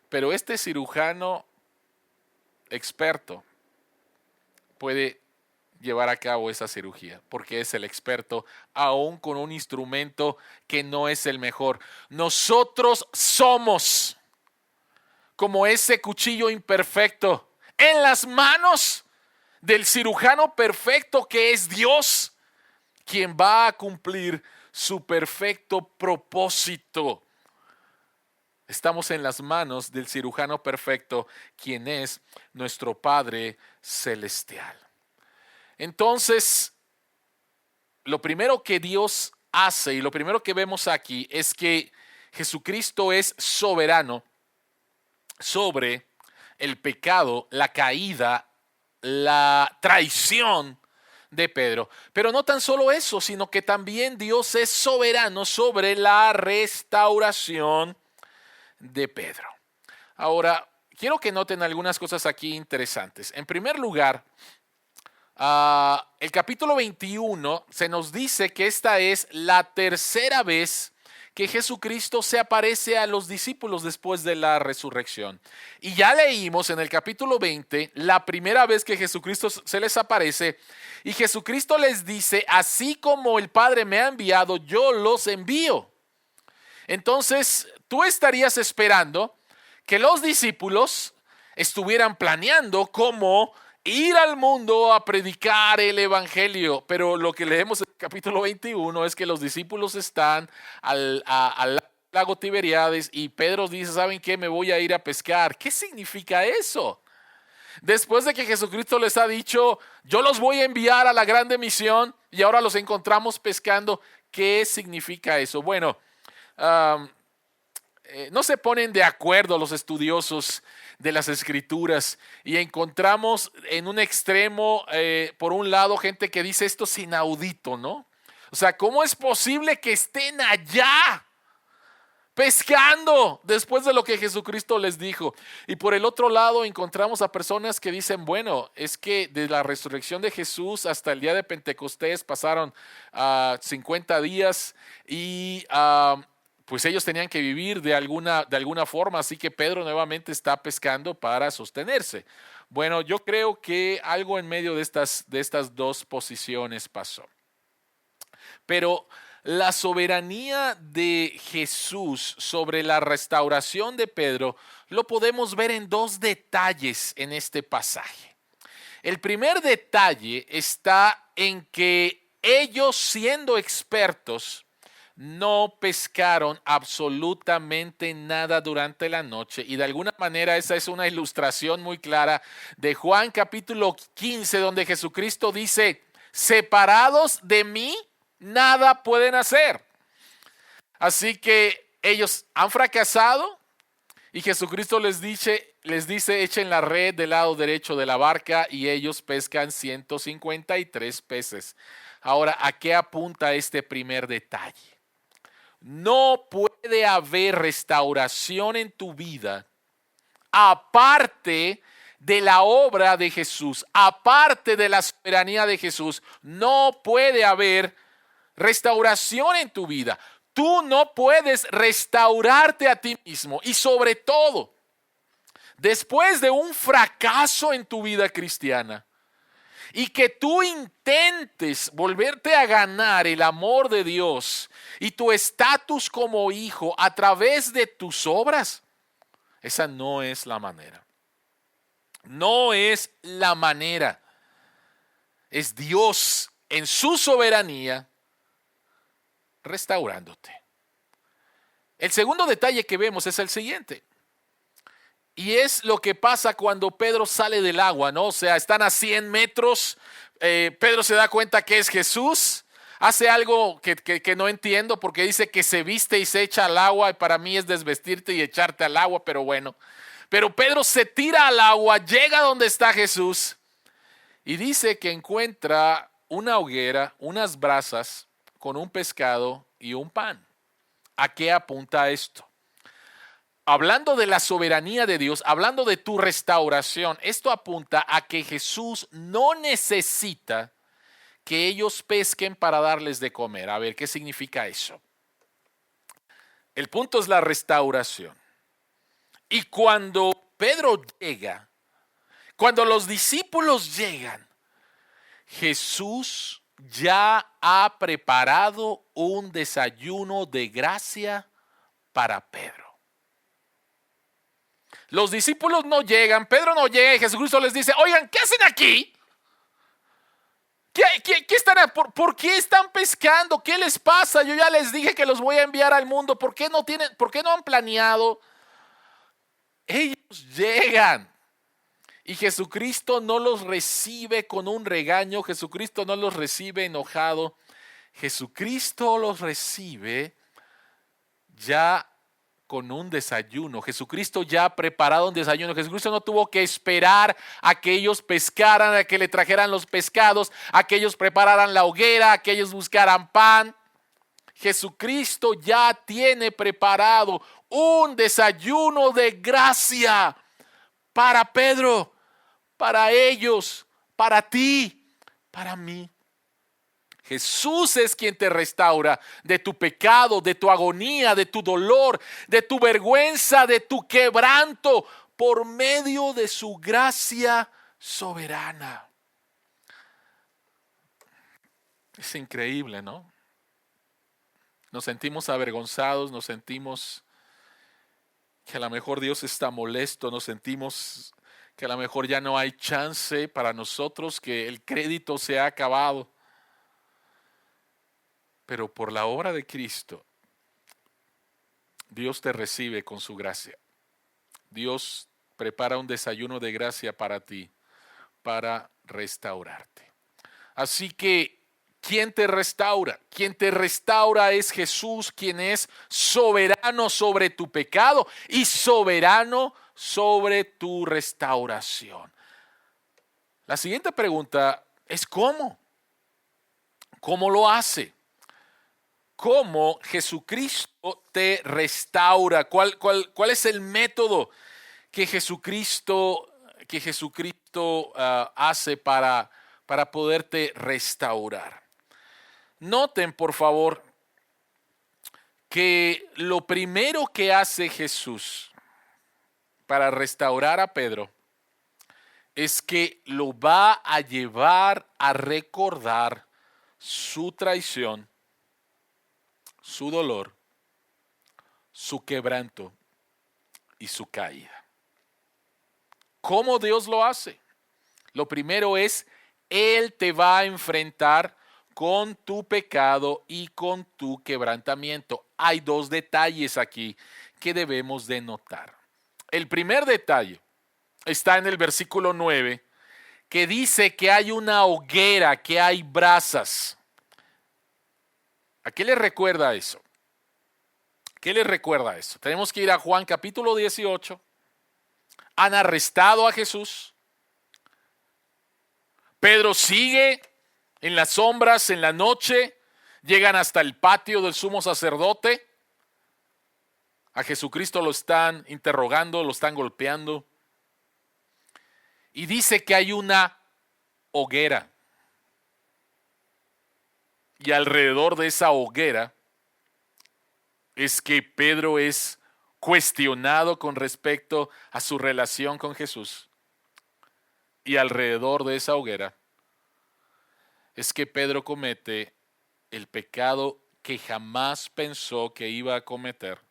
Pero este cirujano experto puede llevar a cabo esa cirugía porque es el experto, aún con un instrumento que no es el mejor. Nosotros somos como ese cuchillo imperfecto en las manos del cirujano perfecto que es Dios, quien va a cumplir su perfecto propósito. Estamos en las manos del cirujano perfecto, quien es nuestro Padre Celestial. Entonces, lo primero que Dios hace y lo primero que vemos aquí es que Jesucristo es soberano sobre el pecado, la caída, la traición de Pedro. Pero no tan solo eso, sino que también Dios es soberano sobre la restauración de Pedro. Ahora, quiero que noten algunas cosas aquí interesantes. En primer lugar, el capítulo 21 se nos dice que esta es la tercera vez que Jesucristo se aparece a los discípulos después de la resurrección. Y ya leímos en el capítulo 20 la primera vez que Jesucristo se les aparece y Jesucristo les dice, así como el Padre me ha enviado, yo los envío. Entonces, tú estarías esperando que los discípulos estuvieran planeando cómo ir al mundo a predicar el evangelio, pero lo que leemos en el capítulo 21 es que los discípulos están al lago Tiberíades y Pedro dice, ¿saben qué? Me voy a ir a pescar. ¿Qué significa eso? Después de que Jesucristo les ha dicho, yo los voy a enviar a la grande misión y ahora los encontramos pescando, ¿qué significa eso? Bueno, no se ponen de acuerdo los estudiosos de las escrituras y encontramos en un extremo, por un lado, gente que dice esto es inaudito, ¿no? O sea, ¿cómo es posible que estén allá pescando después de lo que Jesucristo les dijo? Y por el otro lado encontramos a personas que dicen, bueno, es que de la resurrección de Jesús hasta el día de Pentecostés pasaron 50 días y pues ellos tenían que vivir de alguna forma, así que Pedro nuevamente está pescando para sostenerse. Bueno, yo creo que algo en medio de estas dos posiciones pasó. Pero la soberanía de Jesús sobre la restauración de Pedro lo podemos ver en dos detalles en este pasaje. El primer detalle está en que ellos, siendo expertos, no pescaron absolutamente nada durante la noche y de alguna manera esa es una ilustración muy clara de Juan capítulo 15 donde Jesucristo dice, separados de mí, nada pueden hacer. Así que ellos han fracasado y Jesucristo les dice, echen la red del lado derecho de la barca y ellos pescan 153 peces. Ahora, ¿a qué apunta este primer detalle? No puede haber restauración en tu vida aparte de la obra de Jesús, aparte de la soberanía de Jesús. No puede haber restauración en tu vida. Tú no puedes restaurarte a ti mismo y sobre todo, después de un fracaso en tu vida cristiana y que tú intentes volverte a ganar el amor de Dios y tu estatus como hijo a través de tus obras, esa no es la manera. No es la manera. Es Dios en su soberanía restaurándote. El segundo detalle que vemos es el siguiente. Y es lo que pasa cuando Pedro sale del agua, ¿no? O sea, están a 100 metros. Pedro se da cuenta que es Jesús. Hace algo que no entiendo porque dice que se viste y se echa al agua. Y para mí es desvestirte y echarte al agua, pero bueno. Pero Pedro se tira al agua, llega donde está Jesús. Y dice que encuentra una hoguera, unas brasas con un pescado y un pan. ¿A qué apunta esto? Hablando de la soberanía de Dios, hablando de tu restauración, esto apunta a que Jesús no necesita que ellos pesquen para darles de comer. A ver, ¿qué significa eso? El punto es la restauración. Y cuando Pedro llega, cuando los discípulos llegan, Jesús ya ha preparado un desayuno de gracia para Pedro. Los discípulos no llegan, Pedro no llega y Jesucristo les dice, oigan, ¿qué hacen aquí? ¿Qué están, por qué están pescando? ¿Qué les pasa? Yo ya les dije que los voy a enviar al mundo. ¿Por qué no han planeado? Ellos llegan y Jesucristo no los recibe con un regaño. Jesucristo no los recibe enojado. Jesucristo los recibe ya con un desayuno. Jesucristo ya ha preparado un desayuno. Jesucristo no tuvo que esperar a que ellos pescaran, a que le trajeran los pescados, a que ellos prepararan la hoguera, a que ellos buscaran pan. Jesucristo ya tiene preparado un desayuno de gracia para Pedro, para ellos, para ti, para mí. Jesús es quien te restaura de tu pecado, de tu agonía, de tu dolor, de tu vergüenza, de tu quebranto, por medio de su gracia soberana. Es increíble, ¿no? Nos sentimos avergonzados, nos sentimos que a lo mejor Dios está molesto, nos sentimos que a lo mejor ya no hay chance para nosotros, que el crédito se ha acabado. Pero por la obra de Cristo, Dios te recibe con su gracia. Dios prepara un desayuno de gracia para ti, para restaurarte. Así que, ¿quién te restaura? Quien te restaura es Jesús, quien es soberano sobre tu pecado y soberano sobre tu restauración. La siguiente pregunta es ¿cómo? ¿Cómo lo hace? ¿Cómo Jesucristo te restaura? ¿Cuál es el método que Jesucristo hace para poderte restaurar? Noten, por favor, que lo primero que hace Jesús para restaurar a Pedro es que lo va a llevar a recordar su traición, su dolor, su quebranto y su caída. ¿Cómo Dios lo hace? Lo primero es, Él te va a enfrentar con tu pecado y con tu quebrantamiento. Hay dos detalles aquí que debemos de notar. El primer detalle está en el versículo 9, que dice que hay una hoguera, que hay brasas. ¿A qué le recuerda eso? ¿Qué le recuerda eso? Tenemos que ir a Juan capítulo 18. Han arrestado a Jesús. Pedro sigue en las sombras, en la noche. Llegan hasta el patio del sumo sacerdote. A Jesucristo lo están interrogando, lo están golpeando. Y dice que hay una hoguera. Y alrededor de esa hoguera es que Pedro es cuestionado con respecto a su relación con Jesús. Y alrededor de esa hoguera es que Pedro comete el pecado que jamás pensó que iba a cometer.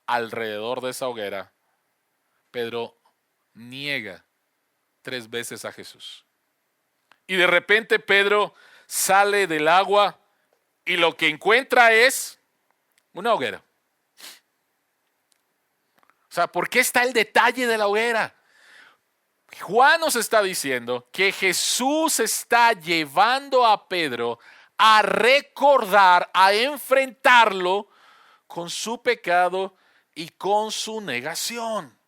Alrededor de esa hoguera, Pedro niega 3 veces a Jesús. Y de repente Pedro sale del agua y lo que encuentra es una hoguera. O sea, ¿por qué está el detalle de la hoguera? Juan nos está diciendo que Jesús está llevando a Pedro a recordar, a enfrentarlo con su pecado y con su negación.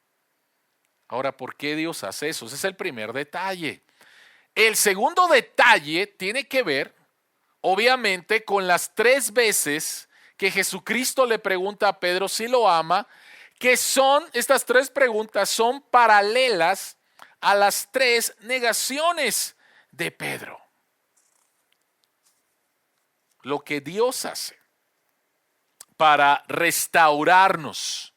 Ahora, ¿por qué Dios hace eso? Ese es el primer detalle. El segundo detalle tiene que ver, obviamente, con las 3 veces que Jesucristo le pregunta a Pedro si lo ama, que son, estas 3 preguntas son paralelas a las 3 negaciones de Pedro. Lo que Dios hace para restaurarnos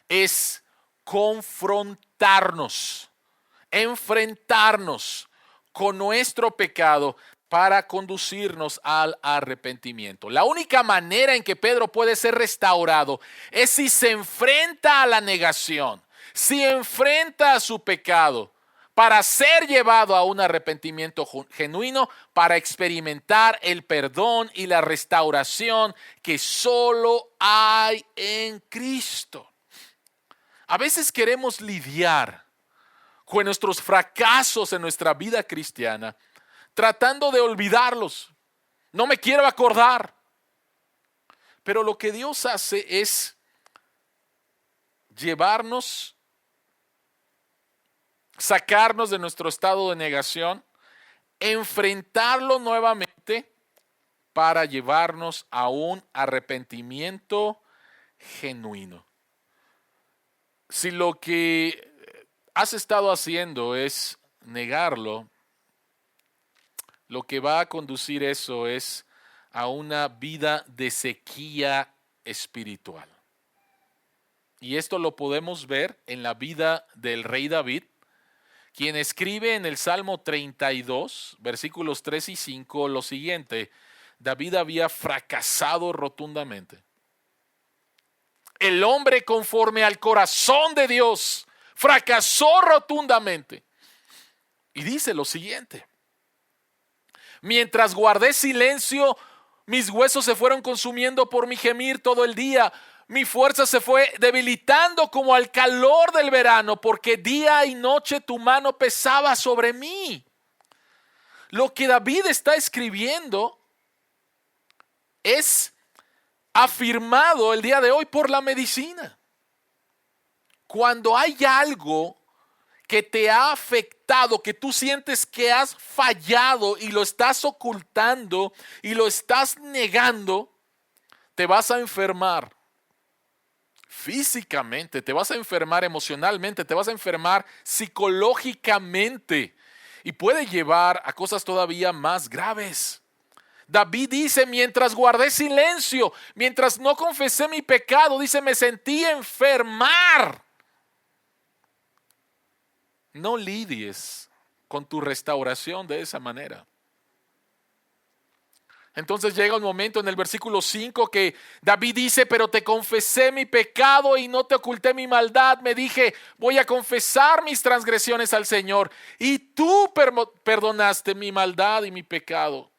es confrontarnos, enfrentarnos con nuestro pecado para conducirnos al arrepentimiento. La única manera en que Pedro puede ser restaurado es si se enfrenta a la negación, si enfrenta a su pecado, para ser llevado a un arrepentimiento genuino, para experimentar el perdón y la restauración que solo hay en Cristo. A veces queremos lidiar con nuestros fracasos en nuestra vida cristiana, tratando de olvidarlos. No me quiero acordar. Pero lo que Dios hace es llevarnos, sacarnos de nuestro estado de negación, enfrentarlo nuevamente para llevarnos a un arrepentimiento genuino. Si lo que has estado haciendo es negarlo, lo que va a conducir eso es a una vida de sequía espiritual. Y esto lo podemos ver en la vida del rey David, quien escribe en el Salmo 32, versículos 3 y 5, lo siguiente: David había fracasado rotundamente. El hombre conforme al corazón de Dios fracasó rotundamente. Y dice lo siguiente: mientras guardé silencio, mis huesos se fueron consumiendo por mi gemir todo el día. Mi fuerza se fue debilitando como al calor del verano, porque día y noche tu mano pesaba sobre mí. Lo que David está escribiendo es afirmado el día de hoy por la medicina. Cuando hay algo que te ha afectado, que tú sientes que has fallado y lo estás ocultando y lo estás negando, te vas a enfermar físicamente, te vas a enfermar emocionalmente, te vas a enfermar psicológicamente y puede llevar a cosas todavía más graves. David dice: mientras guardé silencio, mientras no confesé mi pecado, dice, me sentí enfermar. No lidies con tu restauración de esa manera. Entonces llega un momento en el versículo 5 que David dice: pero te confesé mi pecado y no te oculté mi maldad. Me dije: voy a confesar mis transgresiones al Señor, y tú perdonaste mi maldad y mi pecado.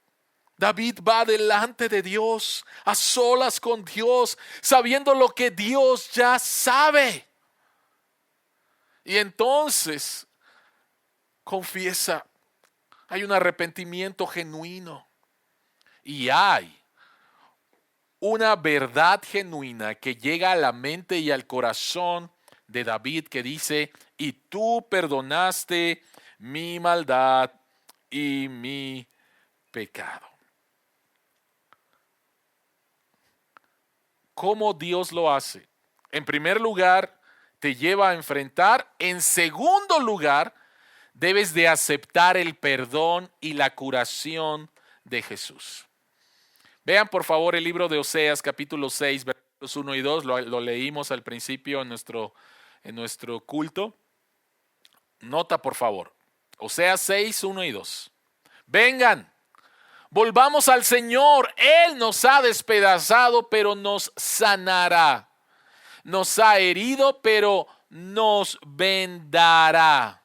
David va delante de Dios, a solas con Dios, sabiendo lo que Dios ya sabe. Y entonces confiesa, hay un arrepentimiento genuino. Y hay una verdad genuina que llega a la mente y al corazón de David, que dice: y tú perdonaste mi maldad y mi pecado. ¿Cómo Dios lo hace? En primer lugar, te lleva a enfrentar. En segundo lugar, debes de aceptar el perdón y la curación de Jesús. Vean por favor el libro de Oseas capítulo 6 versículos 1 y 2, lo leímos al principio en nuestro culto. Nota por favor, Oseas 6, 1 y 2. Vengan, volvamos al Señor, Él nos ha despedazado, pero nos sanará. Nos ha herido, pero nos vendará.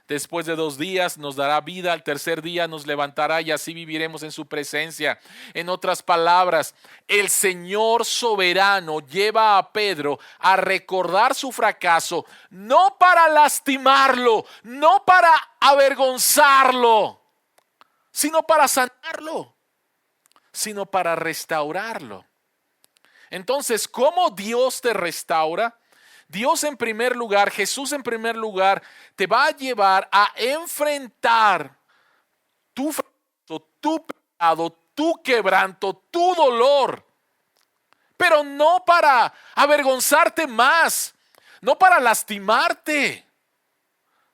Después de 2 días nos dará vida, al tercer día nos levantará y así viviremos en su presencia. En otras palabras, el Señor soberano lleva a Pedro a recordar su fracaso, no para lastimarlo, no para avergonzarlo, sino para sanarlo, sino para restaurarlo. Entonces, ¿cómo Dios te restaura? Dios en primer lugar, Jesús en primer lugar, te va a llevar a enfrentar tu fracaso, tu pecado, tu quebranto, tu dolor. Pero no para avergonzarte más, no para lastimarte,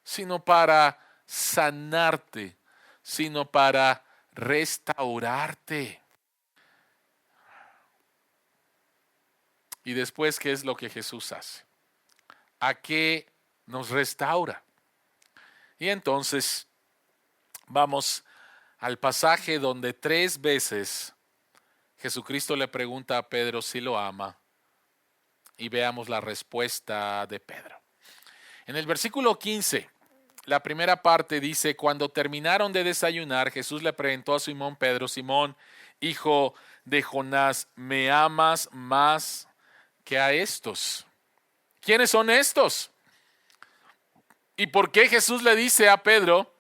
sino para sanarte, sino para restaurarte. Y después, ¿qué es lo que Jesús hace? ¿A qué nos restaura? Y entonces vamos al pasaje donde 3 veces Jesucristo le pregunta a Pedro si lo ama y veamos la respuesta de Pedro. En el versículo 15, la primera parte dice: cuando terminaron de desayunar, Jesús le preguntó a Simón Pedro: Simón, hijo de Jonás, ¿me amas más que a estos? ¿Quiénes son estos? ¿Y por qué Jesús le dice a Pedro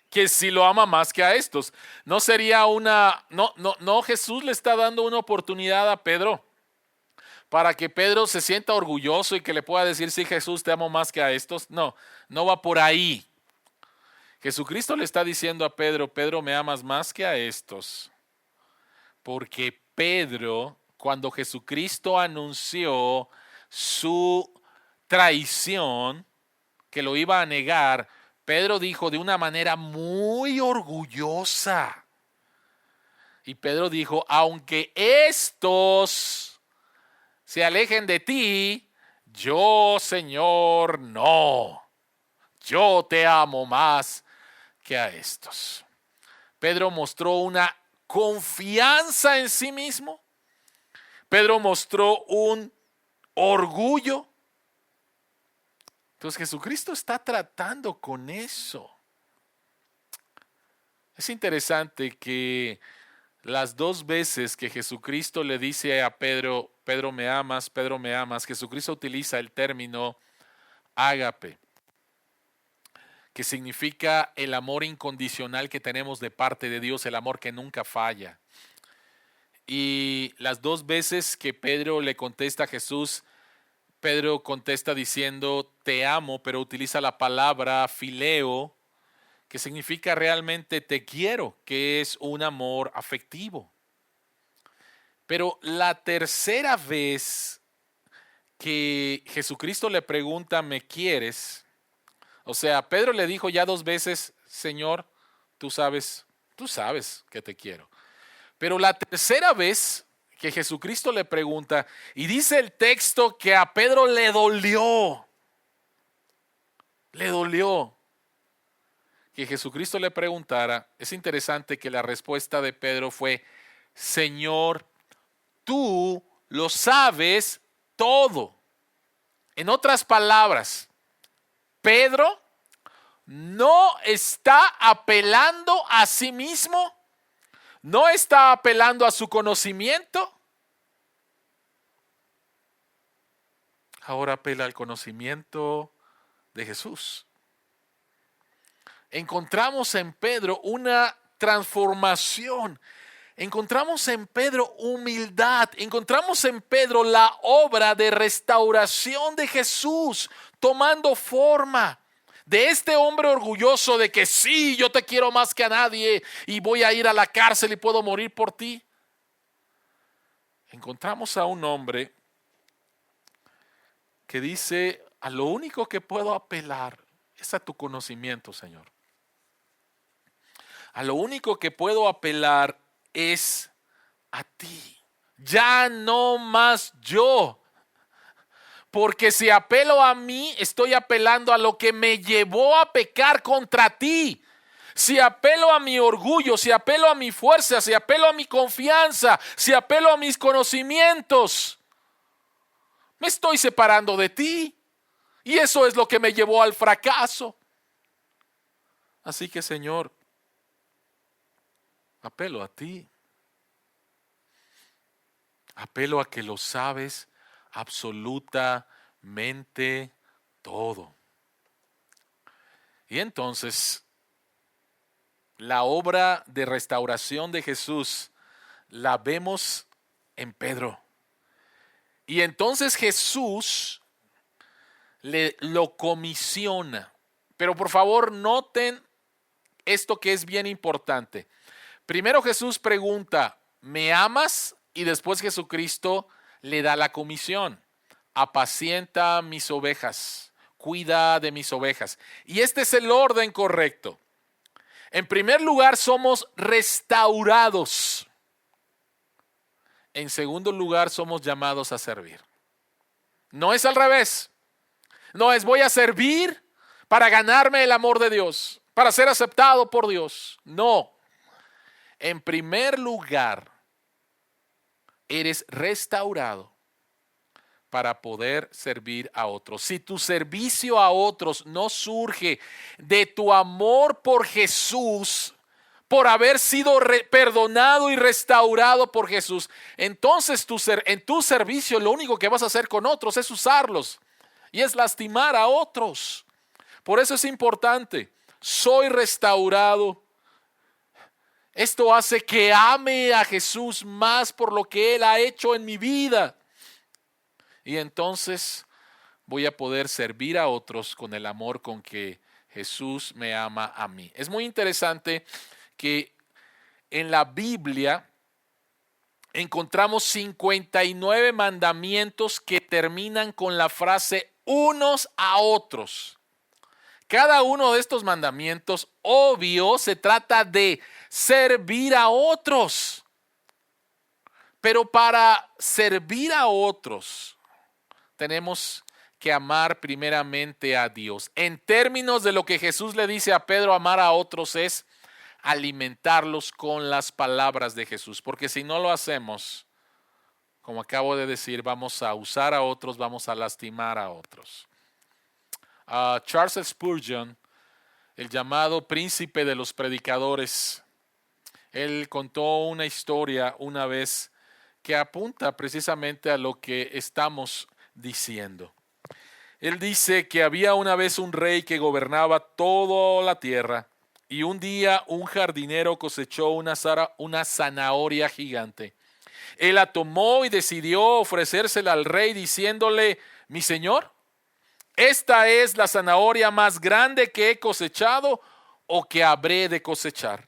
que si lo ama más que a estos? No sería no, Jesús le está dando una oportunidad a Pedro para que Pedro se sienta orgulloso y que le pueda decir: sí, Jesús, te amo más que a estos. No va por ahí. Jesucristo le está diciendo a Pedro: Pedro, me amas más que a estos. Porque Pedro, cuando Jesucristo anunció su traición, que lo iba a negar, Pedro dijo de una manera muy orgullosa. Y Pedro dijo: aunque estos se alejen de ti, yo, Señor, no. Yo te amo más que a estos. Pedro mostró una confianza en sí mismo. Pedro mostró un orgullo. Entonces Jesucristo está tratando con eso. Es interesante que las 2 veces que Jesucristo le dice a Pedro: Pedro, me amas, Jesucristo utiliza el término ágape, que significa el amor incondicional que tenemos de parte de Dios, el amor que nunca falla. Y las 2 veces que Pedro le contesta a Jesús, Pedro contesta diciendo te amo, pero utiliza la palabra fileo, que significa realmente te quiero, que es un amor afectivo. Pero la tercera vez que Jesucristo le pregunta ¿me quieres? O sea, Pedro le dijo ya 2 veces: Señor, tú sabes que te quiero. Pero la tercera vez que Jesucristo le pregunta, y dice el texto que a Pedro le dolió que Jesucristo le preguntara. Es interesante que la respuesta de Pedro fue: Señor, tú lo sabes todo. En otras palabras, Pedro no está apelando a sí mismo, no está apelando a su conocimiento. Ahora apela al conocimiento de Jesús. Encontramos en Pedro una transformación. Encontramos en Pedro humildad. Encontramos en Pedro la obra de restauración de Jesús tomando forma. De este hombre orgulloso de que sí, yo te quiero más que a nadie y voy a ir a la cárcel y puedo morir por ti. Encontramos a un hombre que dice: a lo único que puedo apelar es a tu conocimiento, Señor. a lo único que puedo apelar es a ti. Ya no más yo. Porque si apelo a mí, estoy apelando a lo que me llevó a pecar contra ti. Si apelo a mi orgullo, si apelo a mi fuerza, si apelo a mi confianza, si apelo a mis conocimientos, me estoy separando de ti. Y eso es lo que me llevó al fracaso. Así que, Señor, apelo a ti. Apelo a que lo sabes absolutamente todo. Y entonces, la obra de restauración de Jesús la vemos en Pedro. Y entonces Jesús lo comisiona. Pero por favor, noten esto que es bien importante. Primero Jesús pregunta, ¿me amas? Y después Jesucristo le da la comisión. Apacienta mis ovejas, cuida de mis ovejas. Y este es el orden correcto. En primer lugar, somos restaurados. En segundo lugar, somos llamados a servir. No es al revés. No es voy a servir para ganarme el amor de Dios, para ser aceptado por Dios. No. En primer lugar, eres restaurado para poder servir a otros. Si tu servicio a otros no surge de tu amor por Jesús, por haber sido perdonado y restaurado por Jesús, entonces en tu servicio lo único que vas a hacer con otros es usarlos y es lastimar a otros. Por eso es importante, soy restaurado. Esto hace que ame a Jesús más por lo que Él ha hecho en mi vida. Y entonces voy a poder servir a otros con el amor con que Jesús me ama a mí. Es muy interesante que en la Biblia encontramos 59 mandamientos que terminan con la frase unos a otros. Cada uno de estos mandamientos, obvio, se trata de servir a otros. Pero para servir a otros, tenemos que amar primeramente a Dios. En términos de lo que Jesús le dice a Pedro, amar a otros es alimentarlos con las palabras de Jesús. Porque si no lo hacemos, como acabo de decir, vamos a usar a otros, vamos a lastimar a otros. Charles Spurgeon, el llamado príncipe de los predicadores, él contó una historia una vez que apunta precisamente a lo que estamos diciendo. Él dice que había una vez un rey que gobernaba toda la tierra y un día un jardinero cosechó una zanahoria gigante. Él la tomó y decidió ofrecérsela al rey diciéndole, mi señor, esta es la zanahoria más grande que he cosechado o que habré de cosechar.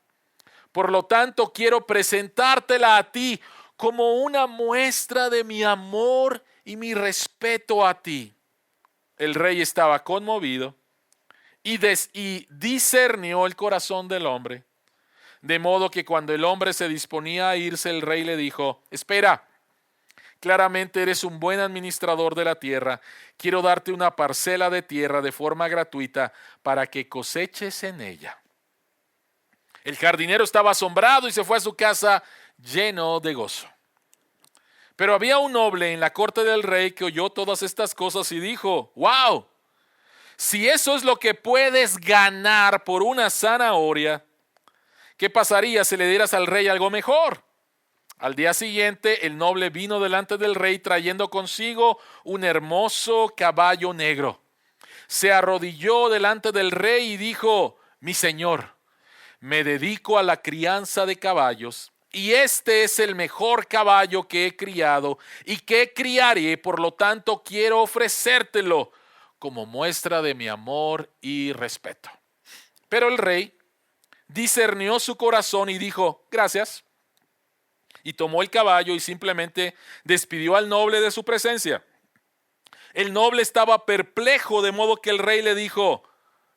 Por lo tanto, quiero presentártela a ti como una muestra de mi amor y mi respeto a ti. El rey estaba conmovido y discernió el corazón del hombre. De modo que cuando el hombre se disponía a irse, el rey le dijo, espera. Claramente eres un buen administrador de la tierra. Quiero darte una parcela de tierra de forma gratuita para que coseches en ella. El jardinero estaba asombrado y se fue a su casa lleno de gozo. Pero había un noble en la corte del rey que oyó todas estas cosas y dijo, ¡wow! Si eso es lo que puedes ganar por una zanahoria, ¿qué pasaría si le dieras al rey algo mejor? Al día siguiente, el noble vino delante del rey trayendo consigo un hermoso caballo negro. Se arrodilló delante del rey y dijo, mi señor, me dedico a la crianza de caballos y este es el mejor caballo que he criado y que criaré, por lo tanto quiero ofrecértelo como muestra de mi amor y respeto. Pero el rey discernió su corazón y dijo, gracias. Y tomó el caballo y simplemente despidió al noble de su presencia. El noble estaba perplejo, de modo que el rey le dijo,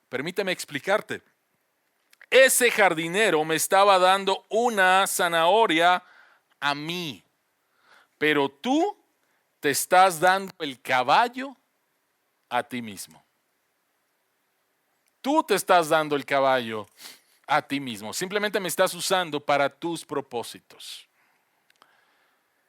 permíteme explicarte. ese jardinero me estaba dando una zanahoria a mí, pero tú te estás dando el caballo a ti mismo. Tú te estás dando el caballo a ti mismo. Simplemente me estás usando para tus propósitos.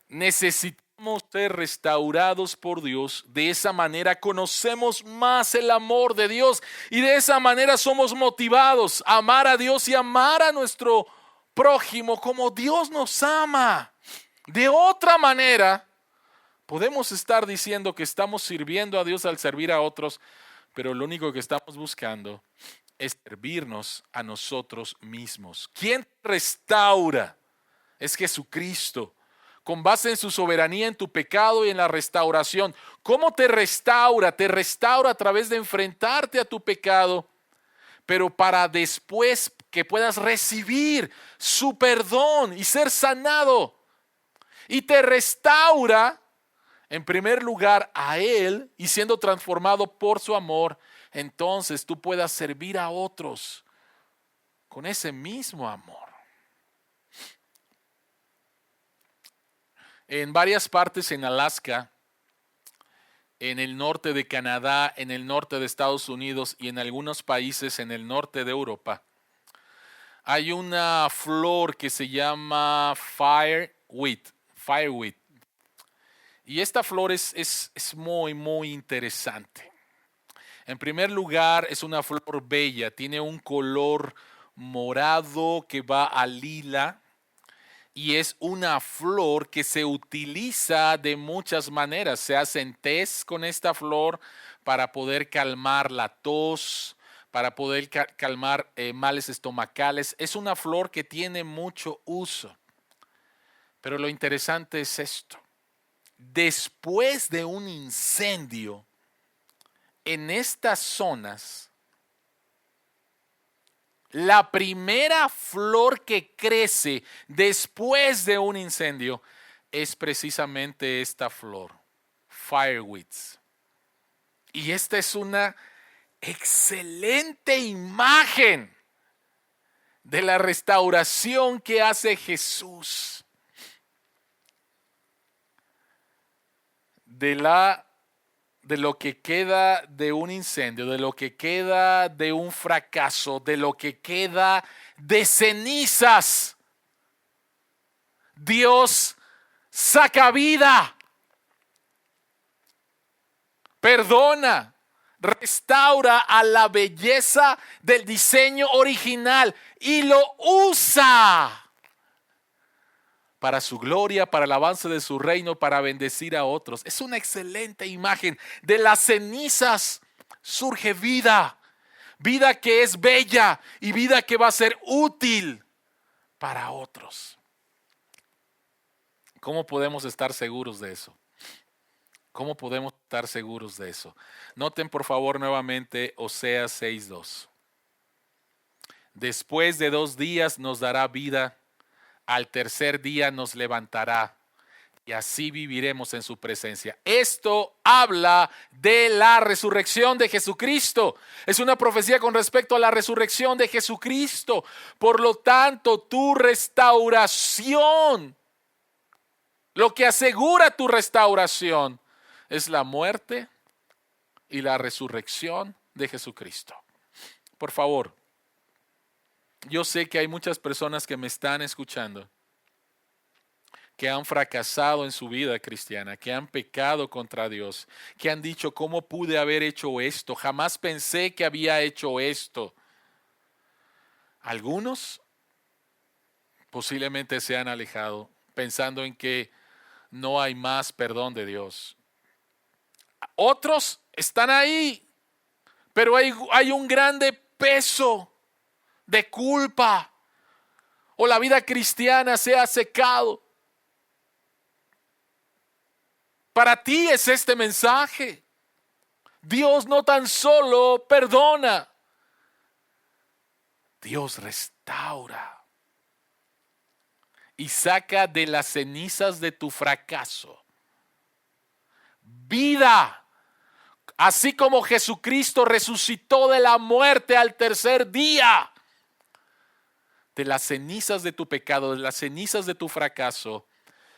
Necesitamos ser restaurados por Dios. De esa manera conocemos más el amor de Dios y de esa manera somos motivados a amar a Dios y amar a nuestro prójimo como Dios nos ama. De otra manera, podemos estar diciendo que estamos sirviendo a Dios al servir a otros, pero lo único que estamos buscando es servirnos a nosotros mismos. ¿Quién restaura? Es Jesucristo. Con base en su soberanía, en tu pecado y en la restauración. ¿Cómo te restaura? Te restaura a través de enfrentarte a tu pecado, pero para después que puedas recibir su perdón y ser sanado. Y te restaura en primer lugar a Él y siendo transformado por su amor, entonces tú puedas servir a otros con ese mismo amor. En varias partes en Alaska, en el norte de Canadá, en el norte de Estados Unidos y en algunos países en el norte de Europa, hay una flor que se llama fireweed. Y esta flor es muy, muy interesante. En primer lugar, es una flor bella, tiene un color morado que va a lila y es una flor que se utiliza de muchas maneras. Se hacen tés con esta flor para poder calmar la tos, para poder calmar males estomacales. Es una flor que tiene mucho uso. Pero lo interesante es esto. Después de un incendio en estas zonas, la primera flor que crece después de un incendio es precisamente esta flor, fireweeds. Y esta es una excelente imagen de la restauración que hace Jesús. De lo que queda de un incendio, de lo que queda de un fracaso, de lo que queda de cenizas. Dios saca vida, perdona, restaura a la belleza del diseño original y lo usa para su gloria, para el avance de su reino, para bendecir a otros. Es una excelente imagen. De las cenizas surge vida, vida que es bella y vida que va a ser útil para otros. ¿Cómo podemos estar seguros de eso? ¿Cómo podemos estar seguros de eso? Noten por favor nuevamente Oseas 6:2. Después de 2 días nos dará vida. Al tercer día nos levantará y así viviremos en su presencia. Esto habla de la resurrección de Jesucristo. Es una profecía con respecto a la resurrección de Jesucristo. Por lo tanto, tu restauración, lo que asegura tu restauración, es la muerte y la resurrección de Jesucristo. Por favor. Yo sé que hay muchas personas que me están escuchando que han fracasado en su vida cristiana, que han pecado contra Dios, que han dicho, ¿cómo pude haber hecho esto? Jamás pensé que había hecho esto. Algunos posiblemente se han alejado pensando en que no hay más perdón de Dios. Otros están ahí, pero hay un grande peso de culpa, o la vida cristiana se ha secado. Para ti es este mensaje. Dios no tan solo perdona, Dios restaura y saca de las cenizas de tu fracaso vida. Así como Jesucristo resucitó de la muerte al tercer día, de las cenizas de tu pecado, de las cenizas de tu fracaso,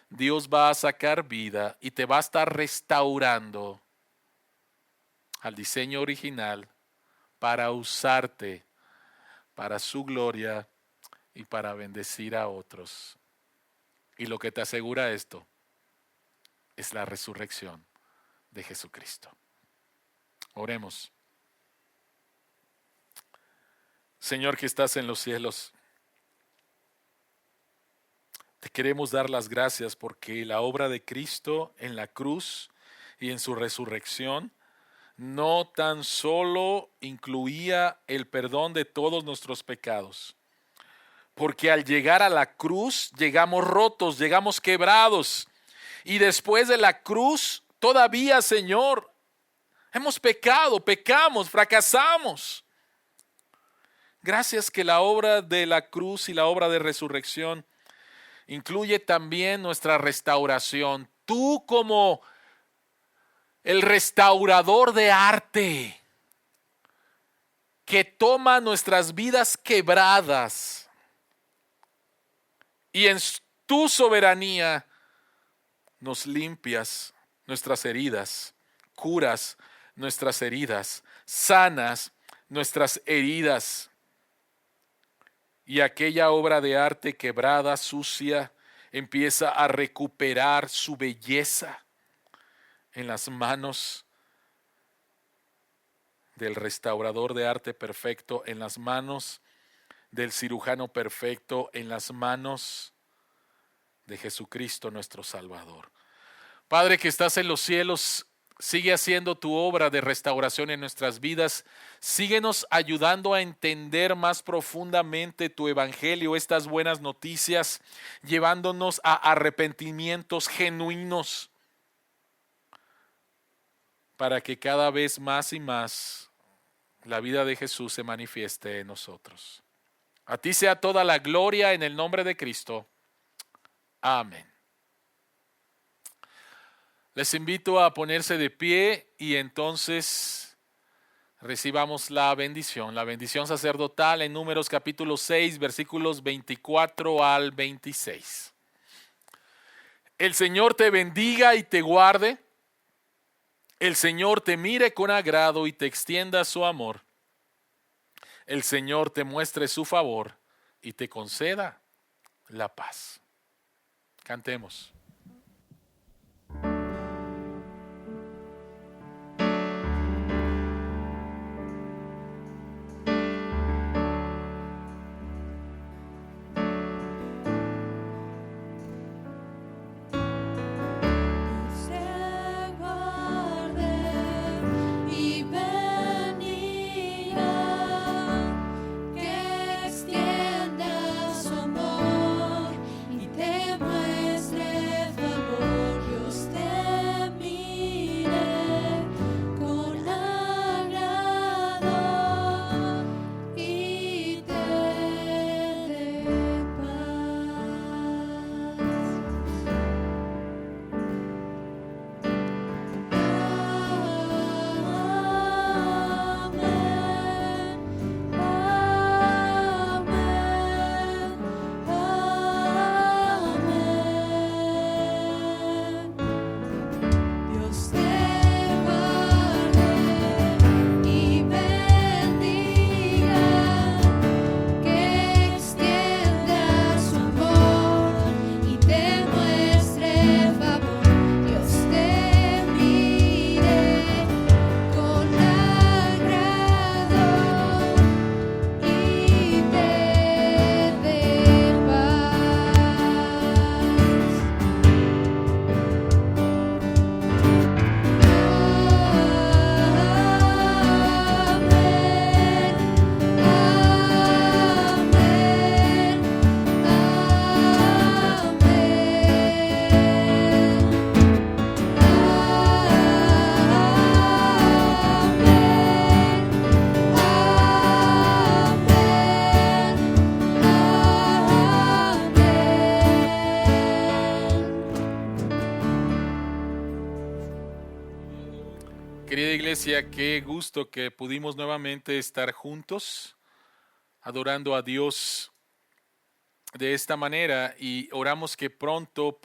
Dios va a sacar vida y te va a estar restaurando al diseño original para usarte para su gloria y para bendecir a otros. Y lo que te asegura esto es la resurrección de Jesucristo. Oremos. Señor que estás en los cielos, te queremos dar las gracias porque la obra de Cristo en la cruz y en su resurrección no tan solo incluía el perdón de todos nuestros pecados, porque al llegar a la cruz llegamos rotos, llegamos quebrados, y después de la cruz todavía, Señor, hemos pecado, pecamos, fracasamos. Gracias que la obra de la cruz y la obra de resurrección incluye también nuestra restauración. Tú como el restaurador de arte que toma nuestras vidas quebradas y en tu soberanía nos limpias nuestras heridas, curas nuestras heridas, sanas nuestras heridas. Y aquella obra de arte quebrada, sucia, empieza a recuperar su belleza en las manos del restaurador de arte perfecto, en las manos del cirujano perfecto, en las manos de Jesucristo nuestro Salvador. Padre que estás en los cielos, sigue haciendo tu obra de restauración en nuestras vidas. Síguenos ayudando a entender más profundamente tu evangelio, estas buenas noticias, llevándonos a arrepentimientos genuinos para que cada vez más y más la vida de Jesús se manifieste en nosotros. A ti sea toda la gloria en el nombre de Cristo. Amén. Les invito a ponerse de pie y entonces recibamos la bendición sacerdotal en Números capítulo 6, versículos 24 al 26. El Señor te bendiga y te guarde. El Señor te mire con agrado y te extienda su amor. El Señor te muestre su favor y te conceda la paz. Cantemos. Querida iglesia, qué gusto que pudimos nuevamente estar juntos, adorando a Dios de esta manera y oramos que pronto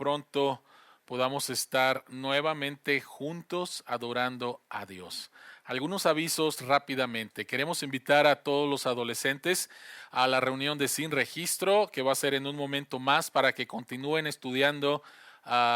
podamos estar nuevamente juntos adorando a Dios. Algunos avisos rápidamente. Queremos invitar a todos los adolescentes a la reunión de Sin Registro, que va a ser en un momento más para que continúen estudiando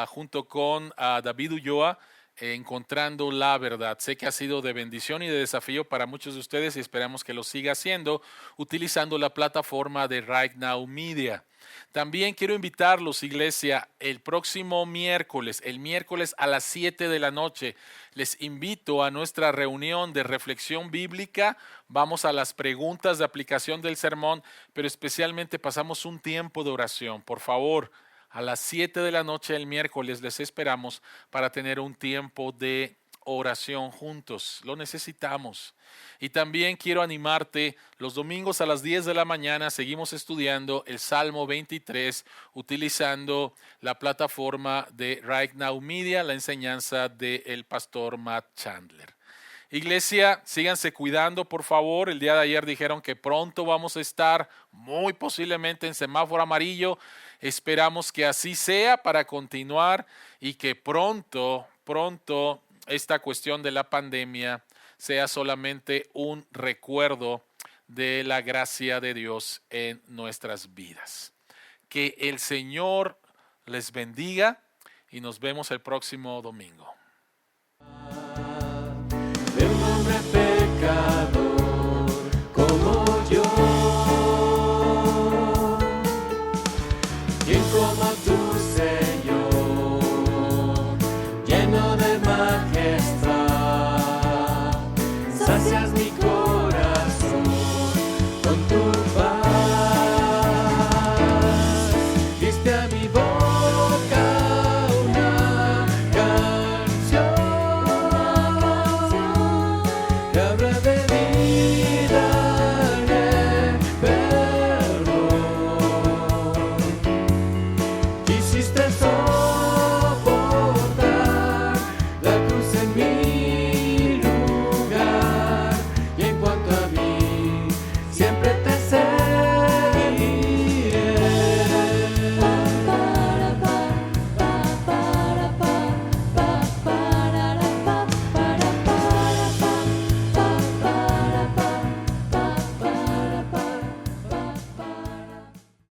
junto con David Ulloa, encontrando la verdad. Sé que ha sido de bendición y de desafío para muchos de ustedes y esperamos que lo siga haciendo utilizando la plataforma de Right Now Media. También quiero invitarlos, iglesia, el próximo miércoles, el miércoles a las 7 de la noche, les invito a nuestra reunión de reflexión bíblica. Vamos a las preguntas de aplicación del sermón, pero especialmente pasamos un tiempo de oración. Por favor, a las 7 de la noche el miércoles les esperamos para tener un tiempo de oración juntos. Lo necesitamos. Y también quiero animarte, los domingos a las 10 de la mañana seguimos estudiando el Salmo 23 utilizando la plataforma de Right Now Media, la enseñanza del pastor Matt Chandler. Iglesia, síganse cuidando, por favor. El día de ayer dijeron que pronto vamos a estar muy posiblemente en semáforo amarillo. Esperamos que así sea para continuar y que pronto esta cuestión de la pandemia sea solamente un recuerdo de la gracia de Dios en nuestras vidas. Que el Señor les bendiga y nos vemos el próximo domingo.